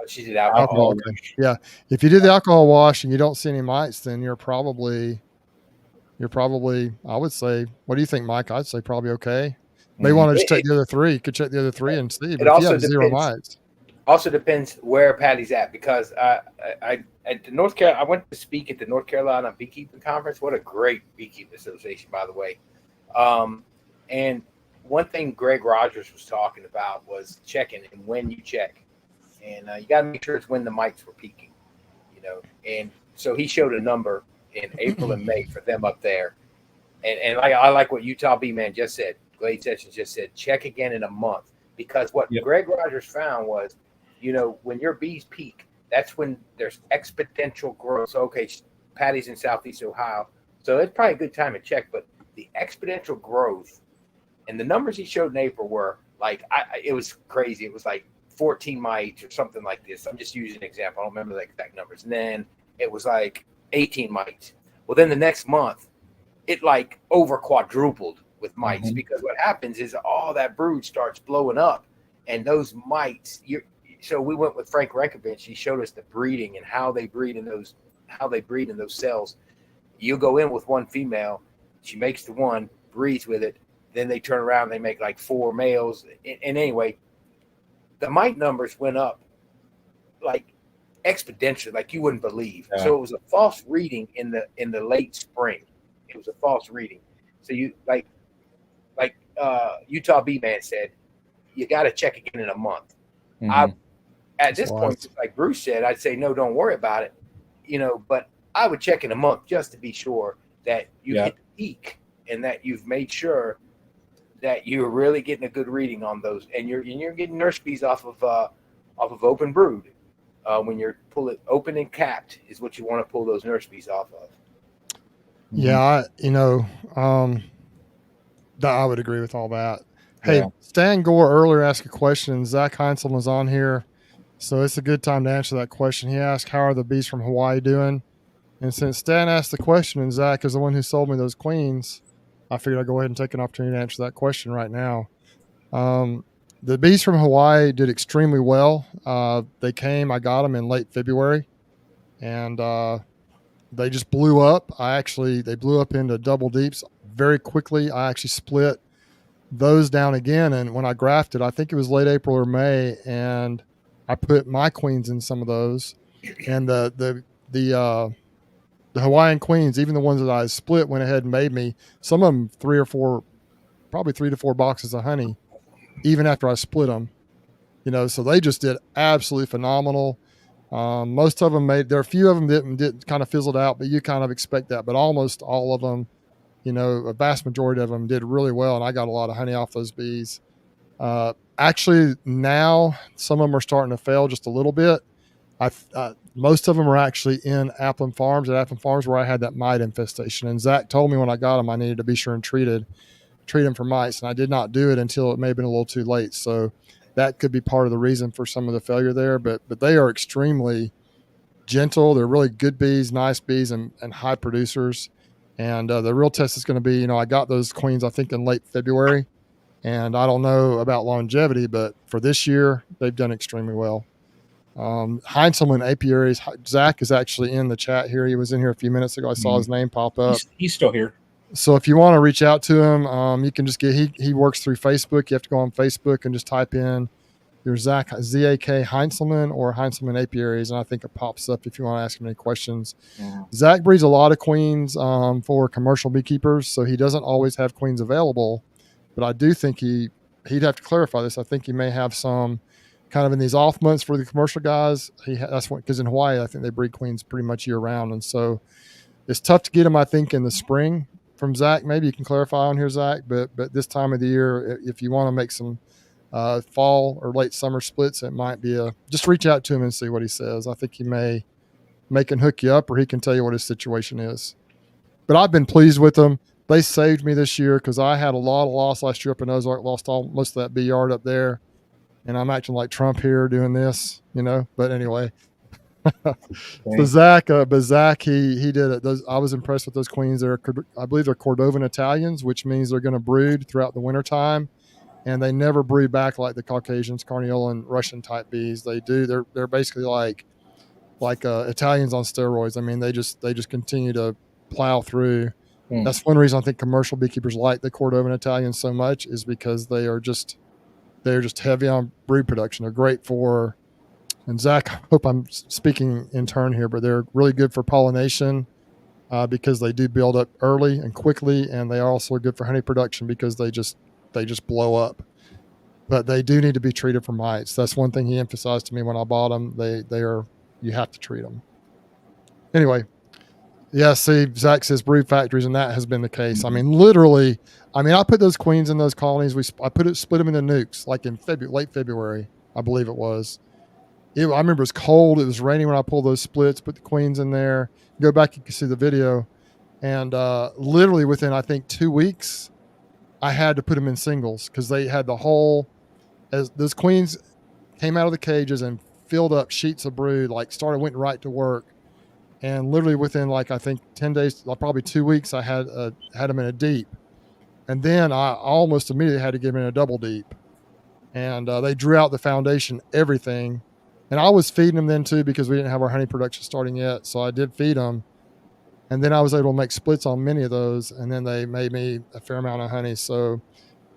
she did alcohol. Yeah. If you did the alcohol wash and you don't see any mites, then you're probably, I would say, what do you think, Mike? I'd say probably okay. May want to just check the other 3. You could check the other 3 and see. But if you have 0 mites. Also depends where Patty's at, because I North Carolina, I went to speak at the North Carolina Beekeeping Conference. What a great beekeeping association, by the way. And one thing Greg Rogers was talking about was checking and when you check. And you got to make sure it's when the mites were peaking, And so he showed a number in April and May for them up there. And I like what Utah Bee Man just said. Glade Sessions just said, check again in a month. Because what Greg Rogers found was, when your bees peak, that's when there's exponential growth. So, okay, Patty's in Southeast Ohio. So it's probably a good time to check. But the exponential growth and the numbers he showed in April were like, it was crazy. It was like 14 mites or something like this. I'm just using an example. I don't remember the exact numbers. And then it was like 18 mites. Well, then the next month, it like over quadrupled with mites, because what happens is all that brood starts blowing up, and those mites. So we went with Frank Renkovich. He showed us the breeding and how they breed in those cells. You go in with one female, she makes the one, breeds with it, then they turn around, they make like 4 males, and anyway, the mite numbers went up like exponentially, like you wouldn't believe. Yeah. So it was a false reading in the late spring. It was a false reading. So you like Utah Bee Man said, you got to check again in a month. At this point, like Bruce said, I'd say no, don't worry about it, but I would check in a month just to be sure that you hit the peak and that you've made sure that you're really getting a good reading on those, and you're getting nurse bees off of open brood. When you're pull it open and capped is what you want to pull those nurse bees off of. Yeah, I would agree with all that. Hey, Yeah. Stan Gore earlier asked a question. Zach Heinzel was on here, so it's a good time to answer that question. He asked, "How are the bees from Hawaii doing?" And since Stan asked the question and Zach is the one who sold me those queens, I figured I'd go ahead and take an opportunity to answer that question right now. The bees from Hawaii did extremely well. They came, I got them in late February, and they just blew up. They blew up into double deeps very quickly. I actually split those down again, and when I grafted, I think it was late April or May, and I put my queens in some of those, and the Hawaiian queens, even the ones that I split, went ahead and made me some of them probably 3 to 4 boxes of honey, even after I split them. So they just did absolutely phenomenal. Most of them there are a few of them didn't kind of fizzled out, but you kind of expect that. But almost all of them, a vast majority of them did really well, and I got a lot of honey off those bees. Actually, now some of them are starting to fail just a little bit. Most of them are actually in Appleton Farms, where I had that mite infestation. And Zach told me when I got them, I needed to be sure and treat them for mites. And I did not do it until it may have been a little too late. So that could be part of the reason for some of the failure there. But they are extremely gentle. They're really good bees, nice bees, and high producers. And the real test is going to be, I got those queens, I think, in late February. And I don't know about longevity, but for this year, they've done extremely well. Heinzelman apiaries. Zach is actually in the chat here. He was in here a few minutes ago. I saw his name pop up. He's still here. So if you want to reach out to him, you can just he works through Facebook. You have to go on Facebook and just type in your Zach Z-A-K Heinzelman or Heinzelman apiaries, and I think it pops up if you want to ask him any questions. Yeah. Zach breeds a lot of queens for commercial beekeepers, so he doesn't always have queens available. But I do think he'd have to clarify this. I think he may have some kind of in these off months for the commercial guys. Because in Hawaii, I think they breed queens pretty much year round. And so it's tough to get them, I think, in the spring from Zach. Maybe you can clarify on here, Zach, but this time of the year, if you want to make some fall or late summer splits, it might be just reach out to him and see what he says. I think he may hook you up, or he can tell you what his situation is. But I've been pleased with them. They saved me this year because I had a lot of loss last year up in Ozark, lost most of that bee yard up there. And I'm acting like Trump here doing this, but anyway. So Zach, he did it. I was impressed with those queens. I believe they're Cordovan Italians, which means they're going to brood throughout the wintertime. And they never breed back like the Caucasians, Carniolan, Russian type bees. They do. They're basically like Italians on steroids. I mean, they just continue to plow through. That's one reason I think commercial beekeepers like the Cordovan Italians so much, is because they're just heavy on brood production. They're great for, and Zach, I hope I'm speaking in turn here, but they're really good for pollination because they do build up early and quickly, and they are also good for honey production because they just blow up. But they do need to be treated for mites. That's one thing he emphasized to me when I bought them. You have to treat them. Anyway, yeah, see, Zach says brood factories, and that has been the case. I mean, literally, I put those queens in those colonies. Split them into nukes, like in late February, I believe it was. I remember it was cold. It was raining when I pulled those splits, put the queens in there. Go back, you can see the video. And literally within, I think, 2 weeks, I had to put them in singles because they had as those queens came out of the cages and filled up sheets of brood, went right to work. And literally within, I think 10 days, probably 2 weeks, I had them in a deep. And then I almost immediately had to get them in a double deep. And they drew out the foundation, everything. And I was feeding them then too, because we didn't have our honey production starting yet. So I did feed them. And then I was able to make splits on many of those. And then they made me a fair amount of honey. So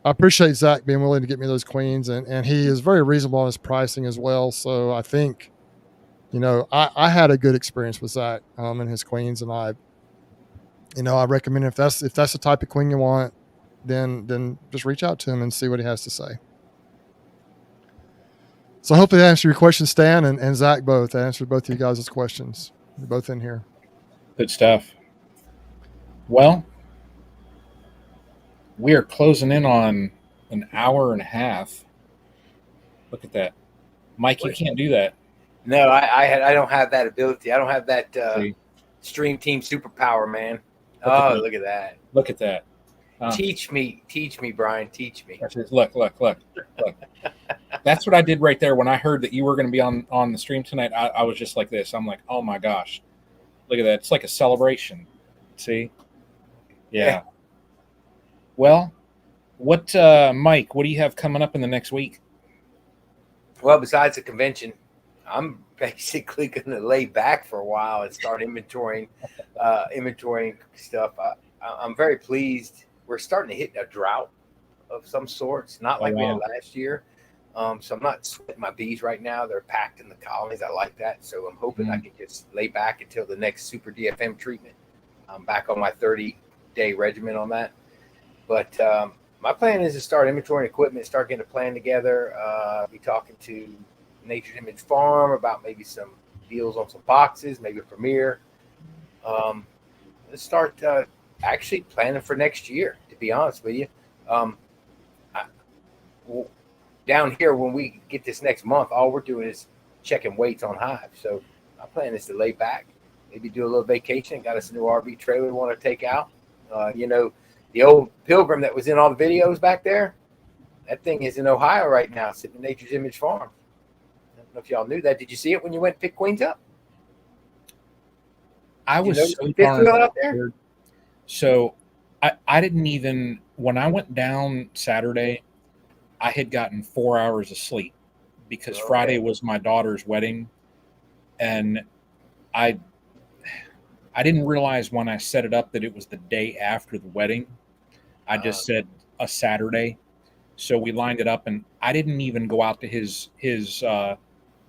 I appreciate Zach being willing to get me those queens. And he is very reasonable on his pricing as well. So I think, I had a good experience with Zach and his queens. And I recommend if that's the type of queen you want, then just reach out to him and see what he has to say. So hopefully that answered your question, Stan and Zach both. I answered both of you guys' questions. You're both in here. Good stuff. Well, we are closing in on an hour and a half. Look at that. Mike, you can't do that. No, I don't have that ability. I don't have that stream team superpower, man. Oh, look at that. Look at that. Teach me, Brian. Teach me. Look. That's what I did right there when I heard that you were going to be on the stream tonight. I was just like this. I'm like, oh my gosh, look at that. It's like a celebration. See? Yeah. Well, what, Mike, what do you have coming up in the next week? Well, besides the convention, I'm basically going to lay back for a while and start inventorying stuff. I'm very pleased. We're starting to hit a drought of some sorts, not like we had last year. So I'm not sweating my bees right now. They're packed in the colonies. I like that. So I'm hoping I can just lay back until the next super DFM treatment. I'm back on my 30-day regimen on that. But my plan is to start inventorying equipment, start getting a plan together. Be talking to Nature's Image Farm about maybe some deals on some boxes, maybe a premiere. Let's start actually planning for next year, to be honest with you. Down here, when we get this next month, all we're doing is checking weights on Hive. So my plan is to lay back, maybe do a little vacation. Got us a new RV trailer we want to take out. The old Pilgrim that was in all the videos back there, that thing is in Ohio right now, sitting in Nature's Image Farm. I don't know if y'all knew that. Did you see it when you went to pick queens up? I was so darn out there. So I didn't even, when I went down Saturday, I had gotten 4 hours of sleep because Friday was my daughter's wedding. And I didn't realize when I set it up that it was the day after the wedding. I just said a Saturday. So we lined it up, and I didn't even go out to his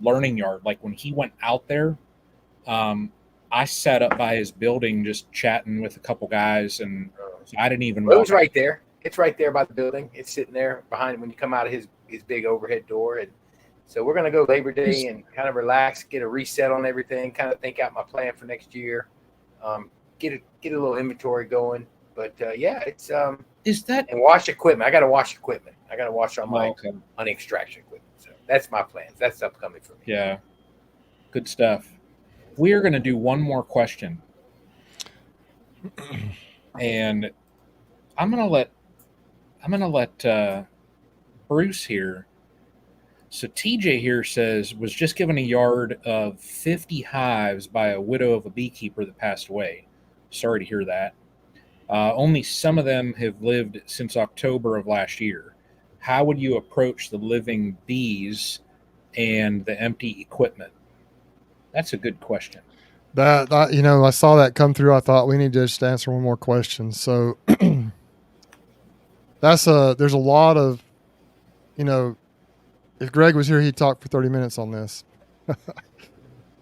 learning yard. Like when he went out there, I sat up by his building just chatting with a couple guys, and so I didn't even. It was right there. It's right there by the building. It's sitting there behind when you come out of his big overhead door. And so we're going to go Labor Day and kind of relax, get a reset on everything, kind of think out my plan for next year, get a little inventory going. But it's is that and wash equipment. I got to wash equipment. I got to wash all my honey extraction equipment. So that's my plans. That's upcoming for me. Yeah, good stuff. We are going to do one more question, and I'm going to let Bruce here. So TJ here says, was just given a yard of 50 hives by a widow of a beekeeper that passed away. Sorry to hear that. Only some of them have lived since October of last year. How would you approach the living bees and the empty equipment? That's a good question. That I saw that come through. I thought we need to just answer one more question. So there's a lot of, if Greg was here, he'd talk for 30 minutes on this.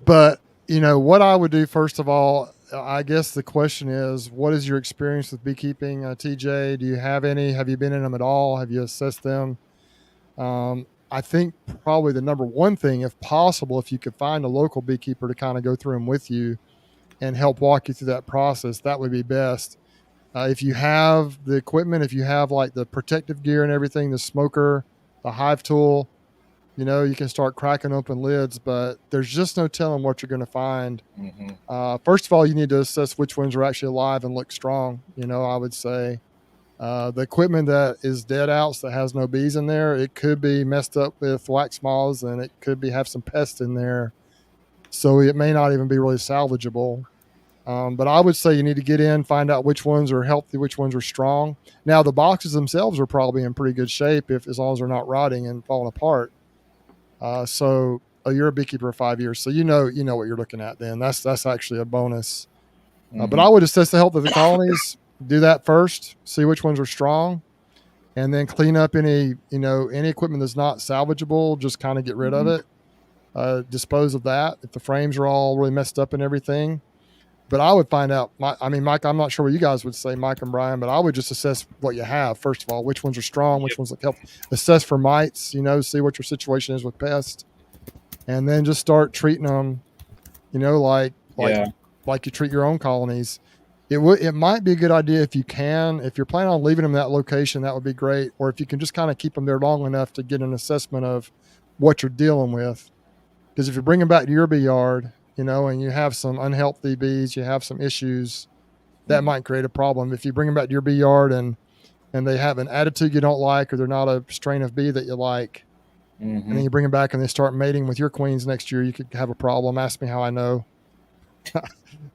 But, what I would do, first of all, I guess the question is, what is your experience with beekeeping, TJ? Do you have any? Have you been in them at all? Have you assessed them? I think probably the number one thing, if possible, if you could find a local beekeeper to kind of go through them with you and help walk you through that process, that would be best. If you have the equipment, if you have like the protective gear and everything, the smoker, the hive tool, you can start cracking open lids, but there's just no telling what you're going to find. Mm-hmm. First of all, you need to assess which ones are actually alive and look strong. I would say the equipment that is dead outs that has no bees in there, it could be messed up with wax moths, and it could have some pests in there. So it may not even be really salvageable. But I would say you need to get in, find out which ones are healthy, which ones are strong. Now, the boxes themselves are probably in pretty good shape as long as they're not rotting and falling apart. So you're a beekeeper for 5 years, so you know what you're looking at. Then that's actually a bonus. Mm-hmm. But I would assess the health of the colonies. Do that first. See which ones are strong, and then clean up any equipment that's not salvageable. Just kind of get rid of it. Dispose of that if the frames are all really messed up and everything. But I would find out. Mike, I'm not sure what you guys would say, Mike and Brian, but I would just assess what you have first of all. Which ones are strong? Which ones look healthy? Assess for mites. See what your situation is with pests, and then just start treating them. Like you treat your own colonies. It might be a good idea if you're planning on leaving them that location, that would be great. Or if you can just kind of keep them there long enough to get an assessment of what you're dealing with. Because if you bring them back to your bee yard, and you have some unhealthy bees, you have some issues, that might create a problem. If you bring them back to your bee yard and they have an attitude you don't like, or they're not a strain of bee that you like, and then you bring them back and they start mating with your queens next year, you could have a problem. Ask me how I know.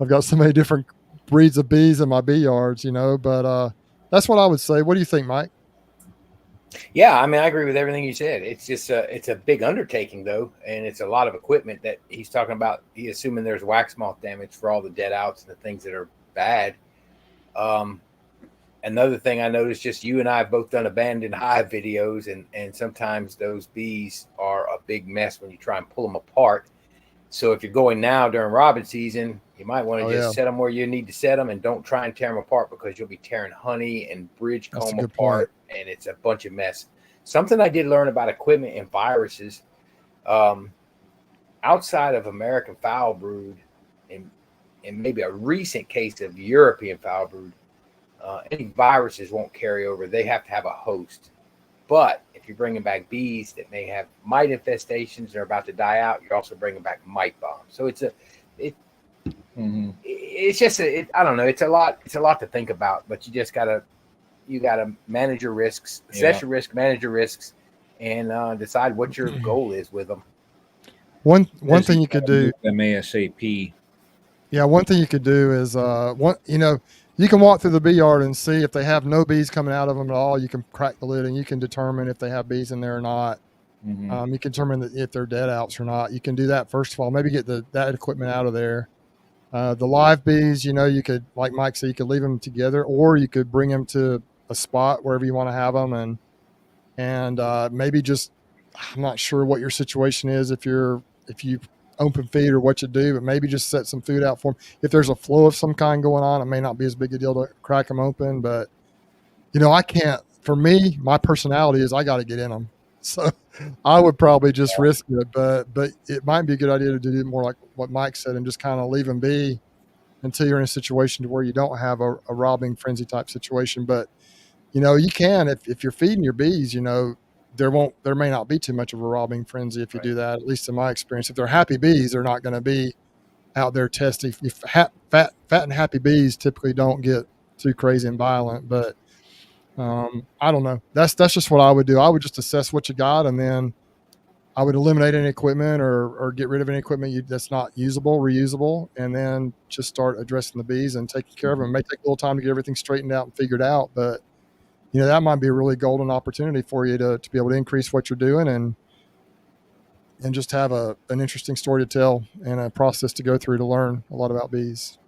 I've got so many different breeds of bees in my bee yards, but that's what I would say. What do you think, Mike? Yeah, I mean, I agree with everything you said. It's just it's a big undertaking though, and it's a lot of equipment that he's talking about. He's assuming there's wax moth damage for all the dead outs and the things that are bad. Another thing I noticed, just you and I have both done abandoned hive videos, and sometimes those bees are a big mess when you try and pull them apart. So if you're going now during robin season, you might want to set them where you need to set them, and don't try and tear them apart, because you'll be tearing honey and bridge comb apart, and it's a bunch of mess. Something I did learn about equipment and viruses, outside of American foul brood and maybe a recent case of European foul brood, any viruses won't carry over. They have to have a host. But if you're bringing back bees that may have mite infestations and are about to die out, you're also bringing back mite bombs. So it's just I don't know. It's a lot to think about. But you just gotta manage your risks, assess your risk, manage your risks, and decide what your goal is with them. One thing you could do ASAP. Yeah, one thing you could do is you can walk through the bee yard and see if they have no bees coming out of them at all. You can crack the lid and you can determine if they have bees in there or not. You can determine if they're dead outs or not. You can do that first of all. Maybe get that equipment out of there. The live bees, you could, like Mike said, you could leave them together, or you could bring them to a spot wherever you want to have them, and maybe just, I'm not sure what your situation is if you open feed or what you do, but maybe just set some food out for them. If there's a flow of some kind going on, it may not be as big a deal to crack them open, but I can't, for me, my personality is I got to get in them. So I would probably just risk it, but it might be a good idea to do more like what Mike said and just kind of leave them be until you're in a situation to where you don't have a robbing frenzy type situation. But, you can, if you're feeding your bees, there may not be too much of a robbing frenzy if you do that, at least in my experience. If they're happy bees, they're not going to be out there testing. Fat and happy bees typically don't get too crazy and violent, but I don't know. That's just what I would do. I would just assess what you got, and then I would eliminate any equipment or get rid of any equipment that's not reusable, and then just start addressing the bees and taking care of them. It may take a little time to get everything straightened out and figured out, but that might be a really golden opportunity for you to be able to increase what you're doing and just have an interesting story to tell and a process to go through to learn a lot about bees.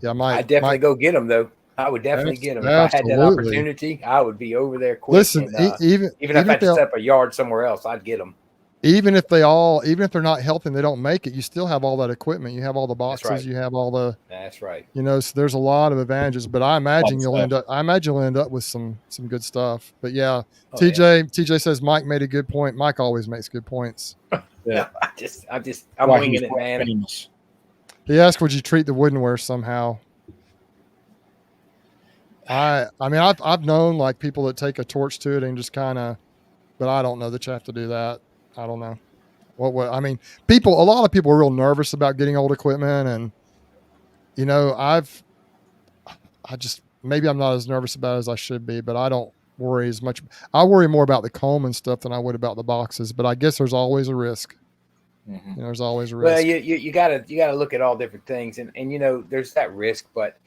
Yeah, I'd definitely go get them though. I would definitely get them. If I had that opportunity, I would be over there quick. Listen, even if I had to set up a yard somewhere else, I'd get them. Even if they're not healthy and they don't make it, you still have all that equipment. You have all the boxes. Right. You have all the. That's right. So there's a lot of advantages, but I imagine you'll end up with some good stuff. But yeah, TJ says Mike made a good point. Mike always makes good points. Yeah, I'm winging it, man. Famous. He asked, would you treat the woodenware somehow? I mean, I've known like people that take a torch to it and just kind of, but I don't know that you have to do that. I don't know. What I mean, a lot of people are real nervous about getting old equipment, and maybe I'm not as nervous about it as I should be, but I don't worry as much. I worry more about the comb and stuff than I would about the boxes, but I guess there's always a risk. There's always a risk. Well, you gotta look at all different things, and there's that risk, but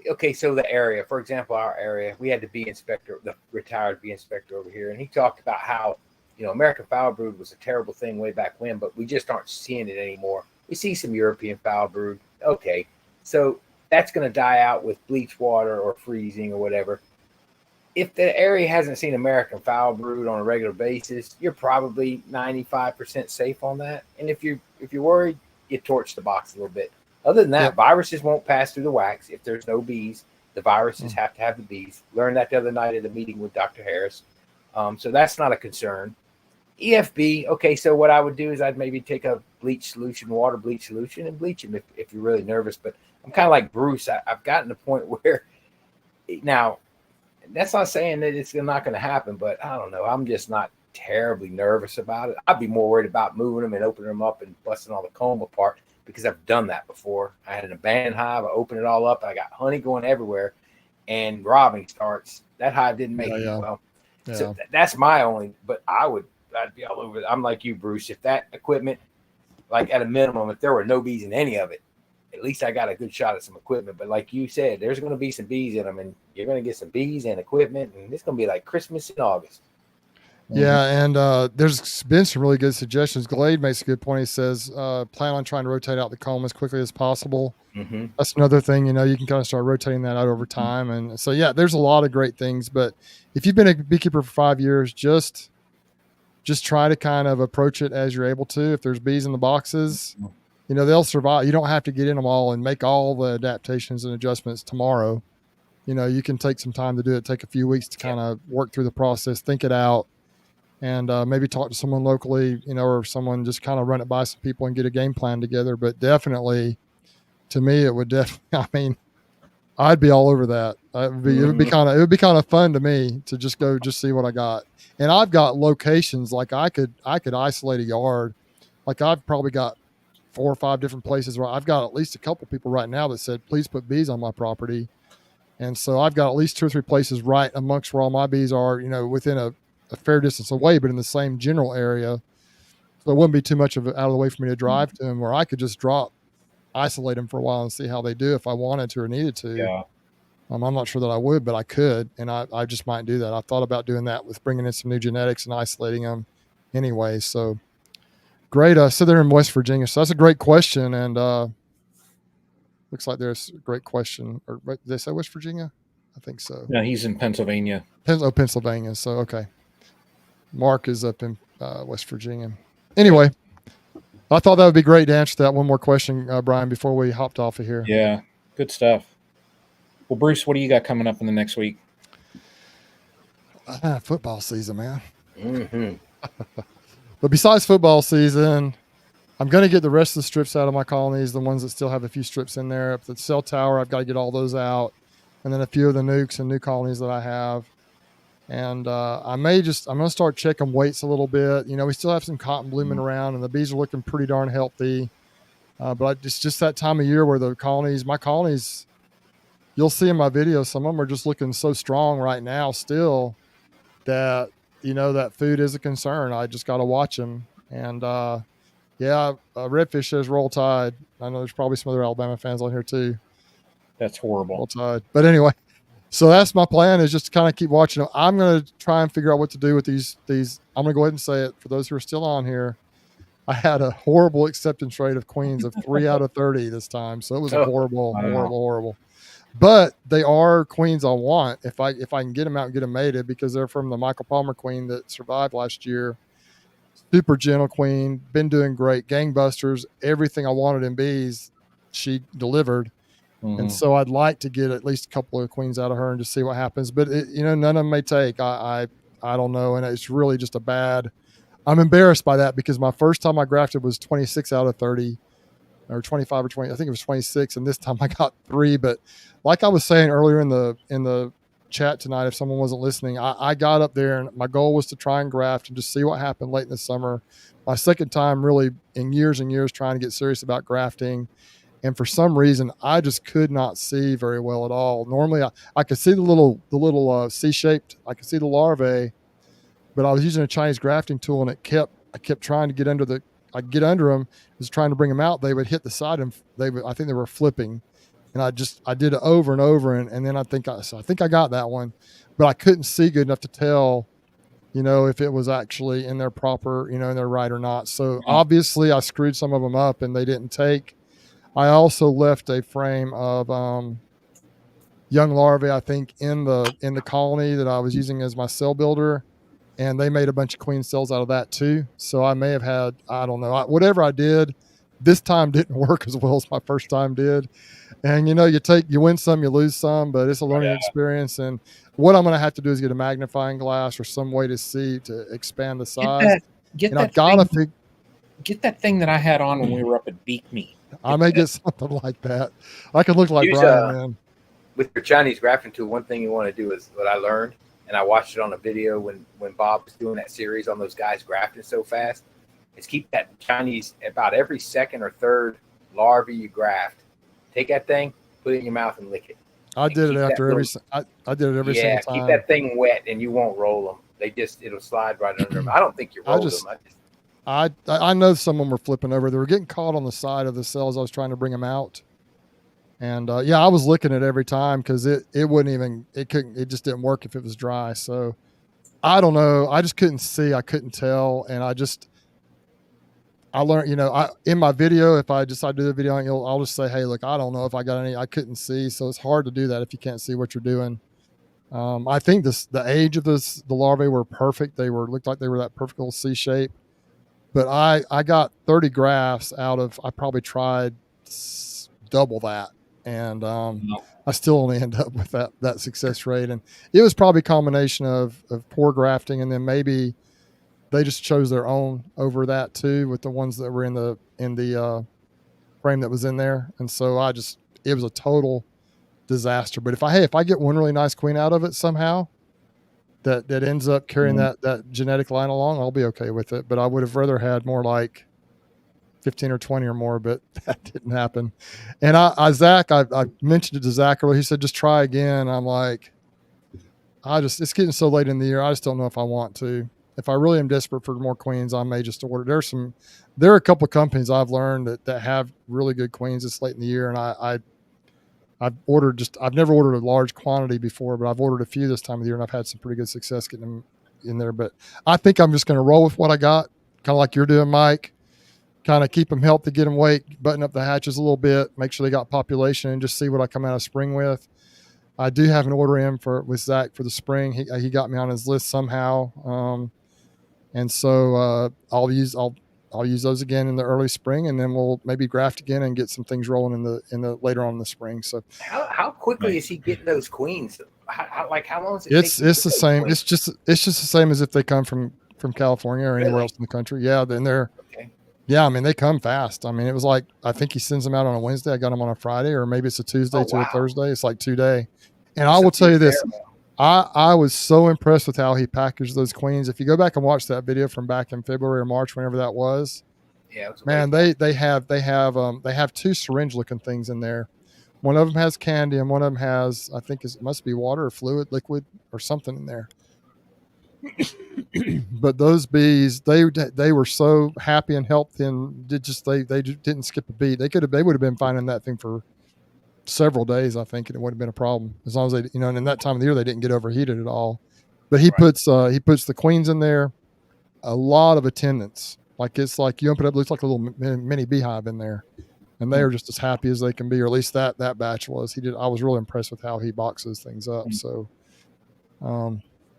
okay. So the area, for example, our area, we had the retired bee inspector over here, and he talked about how American foul brood was a terrible thing way back when, but we just aren't seeing it anymore. We see some European foul brood. Okay, so that's going to die out with bleach water or freezing or whatever. If the area hasn't seen American foul brood on a regular basis, you're probably 95% safe on that. And if you're worried, you torch the box a little bit. Other than that, viruses won't pass through the wax. If there's no bees, the viruses have to have the bees. Learned that the other night at the meeting with Dr. Harris. So that's not a concern. EFB, okay, so what I would do is I'd maybe take a water bleach solution and bleach them if you're really nervous. But I'm kind of like Bruce. I've gotten to the point where now, that's not saying that it's not going to happen, but I don't know. I'm just not terribly nervous about it. I'd be more worried about moving them and opening them up and busting all the comb apart. because I've done that before. I had an abandoned hive. I opened it all up. I got honey going everywhere, and robbing starts. That hive didn't make it well. Yeah. So that's my only. But I'd be all over. I'm like you, Bruce. If that equipment, like at a minimum, if there were no bees in any of it, at least I got a good shot at some equipment. But like you said, there's going to be some bees in them, and you're going to get some bees and equipment, and it's going to be like Christmas in August. Yeah, and there's been some really good suggestions. Glade makes a good point. He says, plan on trying to rotate out the comb as quickly as possible. Mm-hmm. That's another thing, you can kind of start rotating that out over time. And so, yeah, there's a lot of great things. But if you've been a beekeeper for 5 years, just try to kind of approach it as you're able to. If there's bees in the boxes, they'll survive. You don't have to get in them all and make all the adaptations and adjustments tomorrow. You can take some time to do it, take a few weeks to kind of work through the process, think it out. And maybe talk to someone locally, or someone, just kind of run it by some people and get a game plan together. But definitely, to me, it would definitely, I'd be all over that. It would be kind of fun to me to just go, see what I got. And I've got locations, like I could isolate a yard. Like I've probably got 4 or 5 different places where I've got at least a couple people right now that said, please put bees on my property. And so I've got at least 2 or 3 places right amongst where all my bees are, within a fair distance away, but in the same general area. So it wouldn't be too much of out of the way for me to drive to them, where I could just isolate them for a while and see how they do if I wanted to or needed to. Yeah. I'm not sure that I would, but I could, and I just might do that. I thought about doing that with bringing in some new genetics and isolating them anyway. So great. So they're in West Virginia. So that's a great question. And looks like there's a great question. Or did they say West Virginia? I think so. Yeah, he's in Pennsylvania. Pennsylvania. So, okay. Mark is up in West Virginia. Anyway, I thought that would be great to answer that one more question, Brian, before we hopped off of here. Yeah, good stuff. Well, Bruce, what do you got coming up in the next week? Football season, man. Mm-hmm. But besides football season, I'm going to get the rest of the strips out of my colonies, the ones that still have a few strips in there. Up the cell tower, I've got to get all those out. And then a few of the nukes and new colonies that I have. And I'm going to start checking weights a little bit. We still have some cotton blooming around, and the bees are looking pretty darn healthy. But it's just that time of year where my colonies, you'll see in my videos, some of them are just looking so strong right now still that, that food is a concern. I just got to watch them. And Redfish says roll tide. I know there's probably some other Alabama fans on here too. That's horrible. Roll tide. But anyway, so that's my plan, is just to kind of keep watching them. I'm going to try and figure out what to do with these. I'm going to go ahead and say it for those who are still on here. I had a horrible acceptance rate of queens of 3 out of 30 this time. So it was horrible. But they are queens I want if I can get them out and get them mated, because they're from the Michael Palmer queen that survived last year. Super gentle queen, been doing great, gangbusters, everything I wanted in bees, she delivered. Mm-hmm. And so I'd like to get at least a couple of queens out of her and just see what happens. But none of them may take. I don't know, and it's really just I'm embarrassed by that, because my first time I grafted was 26 out of 30. Or 25 or 20, I think it was 26, and this time I got 3. But like I was saying earlier in the chat tonight, if someone wasn't listening, I got up there and my goal was to try and graft and just see what happened late in the summer. My second time really in years and years trying to get serious about grafting, and for some reason I just could not see very well at all. Normally I could see the little C-shaped, I could see the larvae, but I was using a Chinese grafting tool, and I kept trying to get under I'd get under them, was trying to bring them out. They would hit the side, and I think they were flipping, and I did it over and over, and then I think I got that one, but I couldn't see good enough to tell, if it was actually in their proper, in their right or not. So obviously I screwed some of them up, and they didn't take. I also left a frame of young larvae, I think, in the colony that I was using as my cell builder. And they made a bunch of queen cells out of that too. So I may have had, I don't know, whatever I did, this time didn't work as well as my first time did. And you win some, you lose some, but it's a learning experience. And what I'm going to have to do is get a magnifying glass or some way to see, to expand the size. Get that thing that I had on when we were up at Beak Me. I may get something like that. I could look like Brian, man. With your Chinese grafting tool, one thing you want to do is what I learned, and I watched it on a video when Bob was doing that series on those guys grafting so fast, is keep that Chinese about every second or third larvae you graft. Take that thing, put it in your mouth and lick it. I did it after every. I did it every single Yeah, time. keep that thing wet and you won't roll them. It'll slide right under them. I don't think you rolled them. I know some of them were flipping over. They were getting caught on the side of the cells. I was trying to bring them out. And yeah, I was licking it every time because it just didn't work if it was dry. So I don't know. I just couldn't see. I couldn't tell. And I learned, in my video, if I decide to do a video, I'll just say, hey, look, I don't know if I got any, I couldn't see. So it's hard to do that if you can't see what you're doing. I think the age of the larvae were perfect. Looked like they were that perfect little C shape. But I got 30 grafts out of, I probably tried double that. And I still only end up with that success rate. And it was probably a combination of poor grafting, and then maybe they just chose their own over that too, with the ones that were in the frame that was in there. And so it was a total disaster. But if I get one really nice queen out of it somehow that ends up carrying that genetic line along, I'll be okay with it. But I would have rather had more like 15 or 20 or more, but that didn't happen. And Zach, I mentioned it to Zach earlier. He said, just try again. I'm like, it's getting so late in the year. I just don't know if I want to. If I really am desperate for more queens, I may just order. There are a couple of companies I've learned that have really good queens this late in the year. And I've never ordered a large quantity before, but I've ordered a few this time of the year, and I've had some pretty good success getting them in there. But I think I'm just going to roll with what I got, kind of like you're doing, Mike. Kind of keep them healthy, get them weight, button up the hatches a little bit, make sure they got population, and just see what I come out of spring with. I do have an order in with Zach for the spring. He got me on his list somehow, and so I'll use those again in the early spring, and then we'll maybe graft again and get some things rolling in the later on in the spring. So how quickly is he getting those queens? How long is it? It's the same. Queens? It's just the same as if they come from California or anywhere else in the country. Yeah, then they're. Okay. Yeah, I mean, they come fast. I mean, it was like, I think he sends them out on a Wednesday. I got them on a Friday, or maybe it's a Tuesday to a Thursday. It's like 2 day. And I will tell you this, I was so impressed with how he packaged those queens. If you go back and watch that video from back in February or March, whenever that was, man, they have two syringe looking things in there. One of them has candy, and one of them has, I think it must be water or fluid, liquid or something in there. But those bees, they were so happy and healthy, and they didn't skip a beat. They would have been finding that thing for several days, I think, and it wouldn't have been a problem, as long as they, and in that time of the year they didn't get overheated at all. But he puts the queens in there, a lot of attendance. Like, it's like you open it up, it looks like a little mini beehive in there, and they are just as happy as they can be, or at least that batch was. I was really impressed with how he boxes things up. So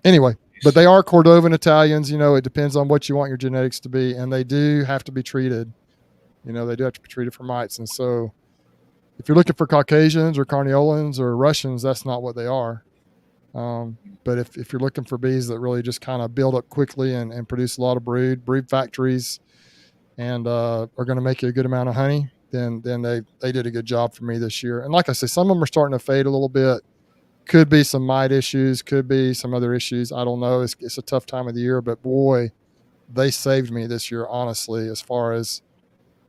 anyway, but they are Cordovan Italians. It depends on what you want your genetics to be, and they do have to be treated. They do have to be treated for mites. And so if you're looking for Caucasians or Carniolans or Russians, that's not what they are. But if you're looking for bees that really just kind of build up quickly and produce a lot of brood factories, and are going to make you a good amount of honey, then they did a good job for me this year. And like I say, some of them are starting to fade a little bit. Could be some mite issues, could be some other issues. I don't know. It's a tough time of the year, but boy, they saved me this year, honestly, as far as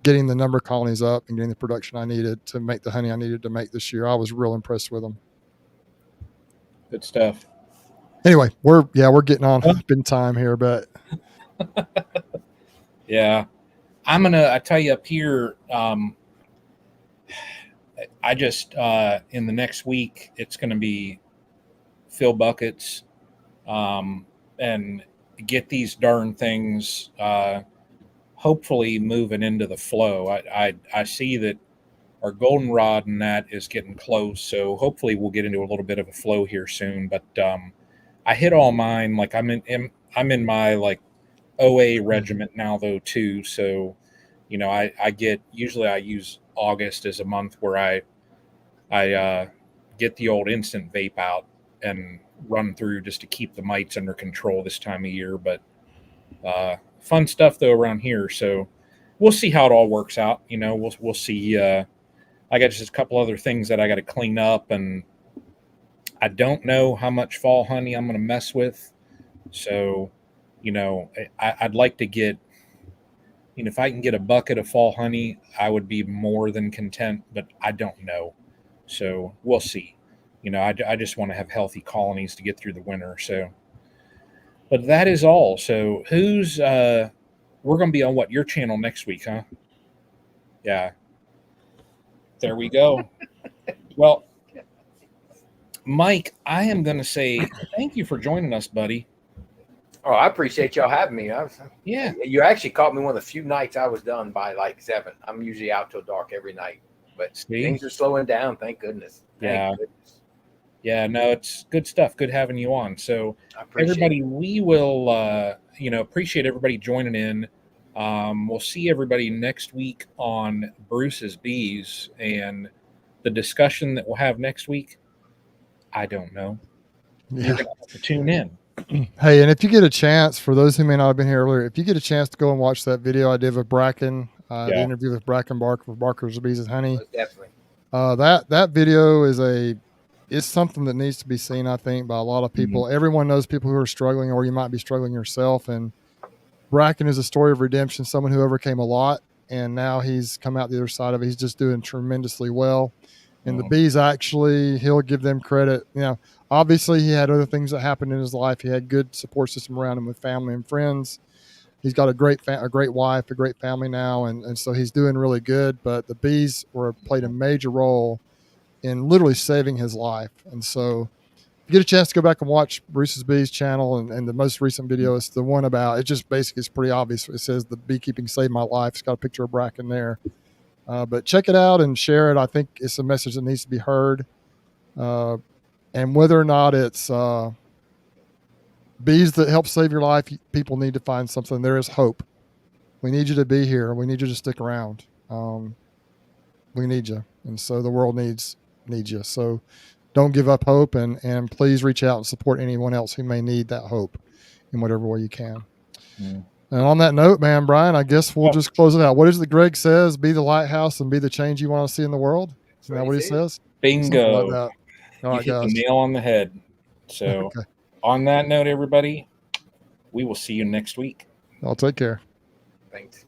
getting the number of colonies up and getting the production I needed to make the honey I needed to make this year. I was real impressed with them. Good stuff. Anyway, we're getting on in time here, but yeah, I tell you up here, I just in the next week it's going to be fill buckets and get these darn things hopefully moving into the flow. I see that our goldenrod and that is getting close, so hopefully we'll get into a little bit of a flow here soon. But I hit all mine. Like I'm in my like OA regiment now though too. So I use August as a month where I get the old instant vape out and run through just to keep the mites under control this time of year. But fun stuff though around here. So we'll see how it all works out. We'll see. I got just a couple other things that I got to clean up, and I don't know how much fall honey I'm going to mess with. So, I'd like to get if I can get a bucket of fall honey, I would be more than content, but I don't know. So we'll see. I just want to have healthy colonies to get through the winter. So, but that is all. So we're going to be on your channel next week, huh? Yeah. There we go. Well, Mike, I am going to say thank you for joining us, buddy. Oh, I appreciate y'all having me. Yeah. You actually caught me one of the few nights I was done by like 7. I'm usually out till dark every night, but things are slowing down. Thank goodness. Thank goodness. Yeah, no, it's good stuff. Good having you on. So everybody, we will, appreciate everybody joining in. We'll see everybody next week on Bruce's Bees, and the discussion that we'll have next week, I don't know. Yeah. You're going to have to tune in. Hey, and if you get a chance, for those who may not have been here earlier, if you get a chance to go and watch that video I did with Bracken, the interview with Bracken Barker for Barker's Bees and Honey. Definitely. That video is something that needs to be seen, I think, by a lot of people. Mm-hmm. Everyone knows people who are struggling, or you might be struggling yourself. And Bracken is a story of redemption, someone who overcame a lot, and now he's come out the other side of it. He's just doing tremendously well. And the bees, actually, he'll give them credit. Obviously he had other things that happened in his life. He had good support system around him with family and friends. He's got a great wife, a great family now. And so he's doing really good, but the bees played a major role in literally saving his life. And so if you get a chance to go back and watch Bruce's Bees channel and the most recent video, it's the one about, it's pretty obvious. It says the beekeeping saved my life. It's got a picture of Bracken there. But check it out and share it. I think it's a message that needs to be heard. And whether or not it's bees that help save your life, people need to find something. There is hope. We need you to be here. We need you to stick around. We need you. And so the world needs you. So don't give up hope, and please reach out and support anyone else who may need that hope in whatever way you can. Mm. And on that note, man, Brian, I guess we'll just close it out. What is it Greg says? Be the lighthouse and be the change you want to see in the world. Isn't that what he says? Bingo. Like that. All right, hit guys. the nail on the head. So on that note, everybody, we will see you next week. I'll take care. Thanks.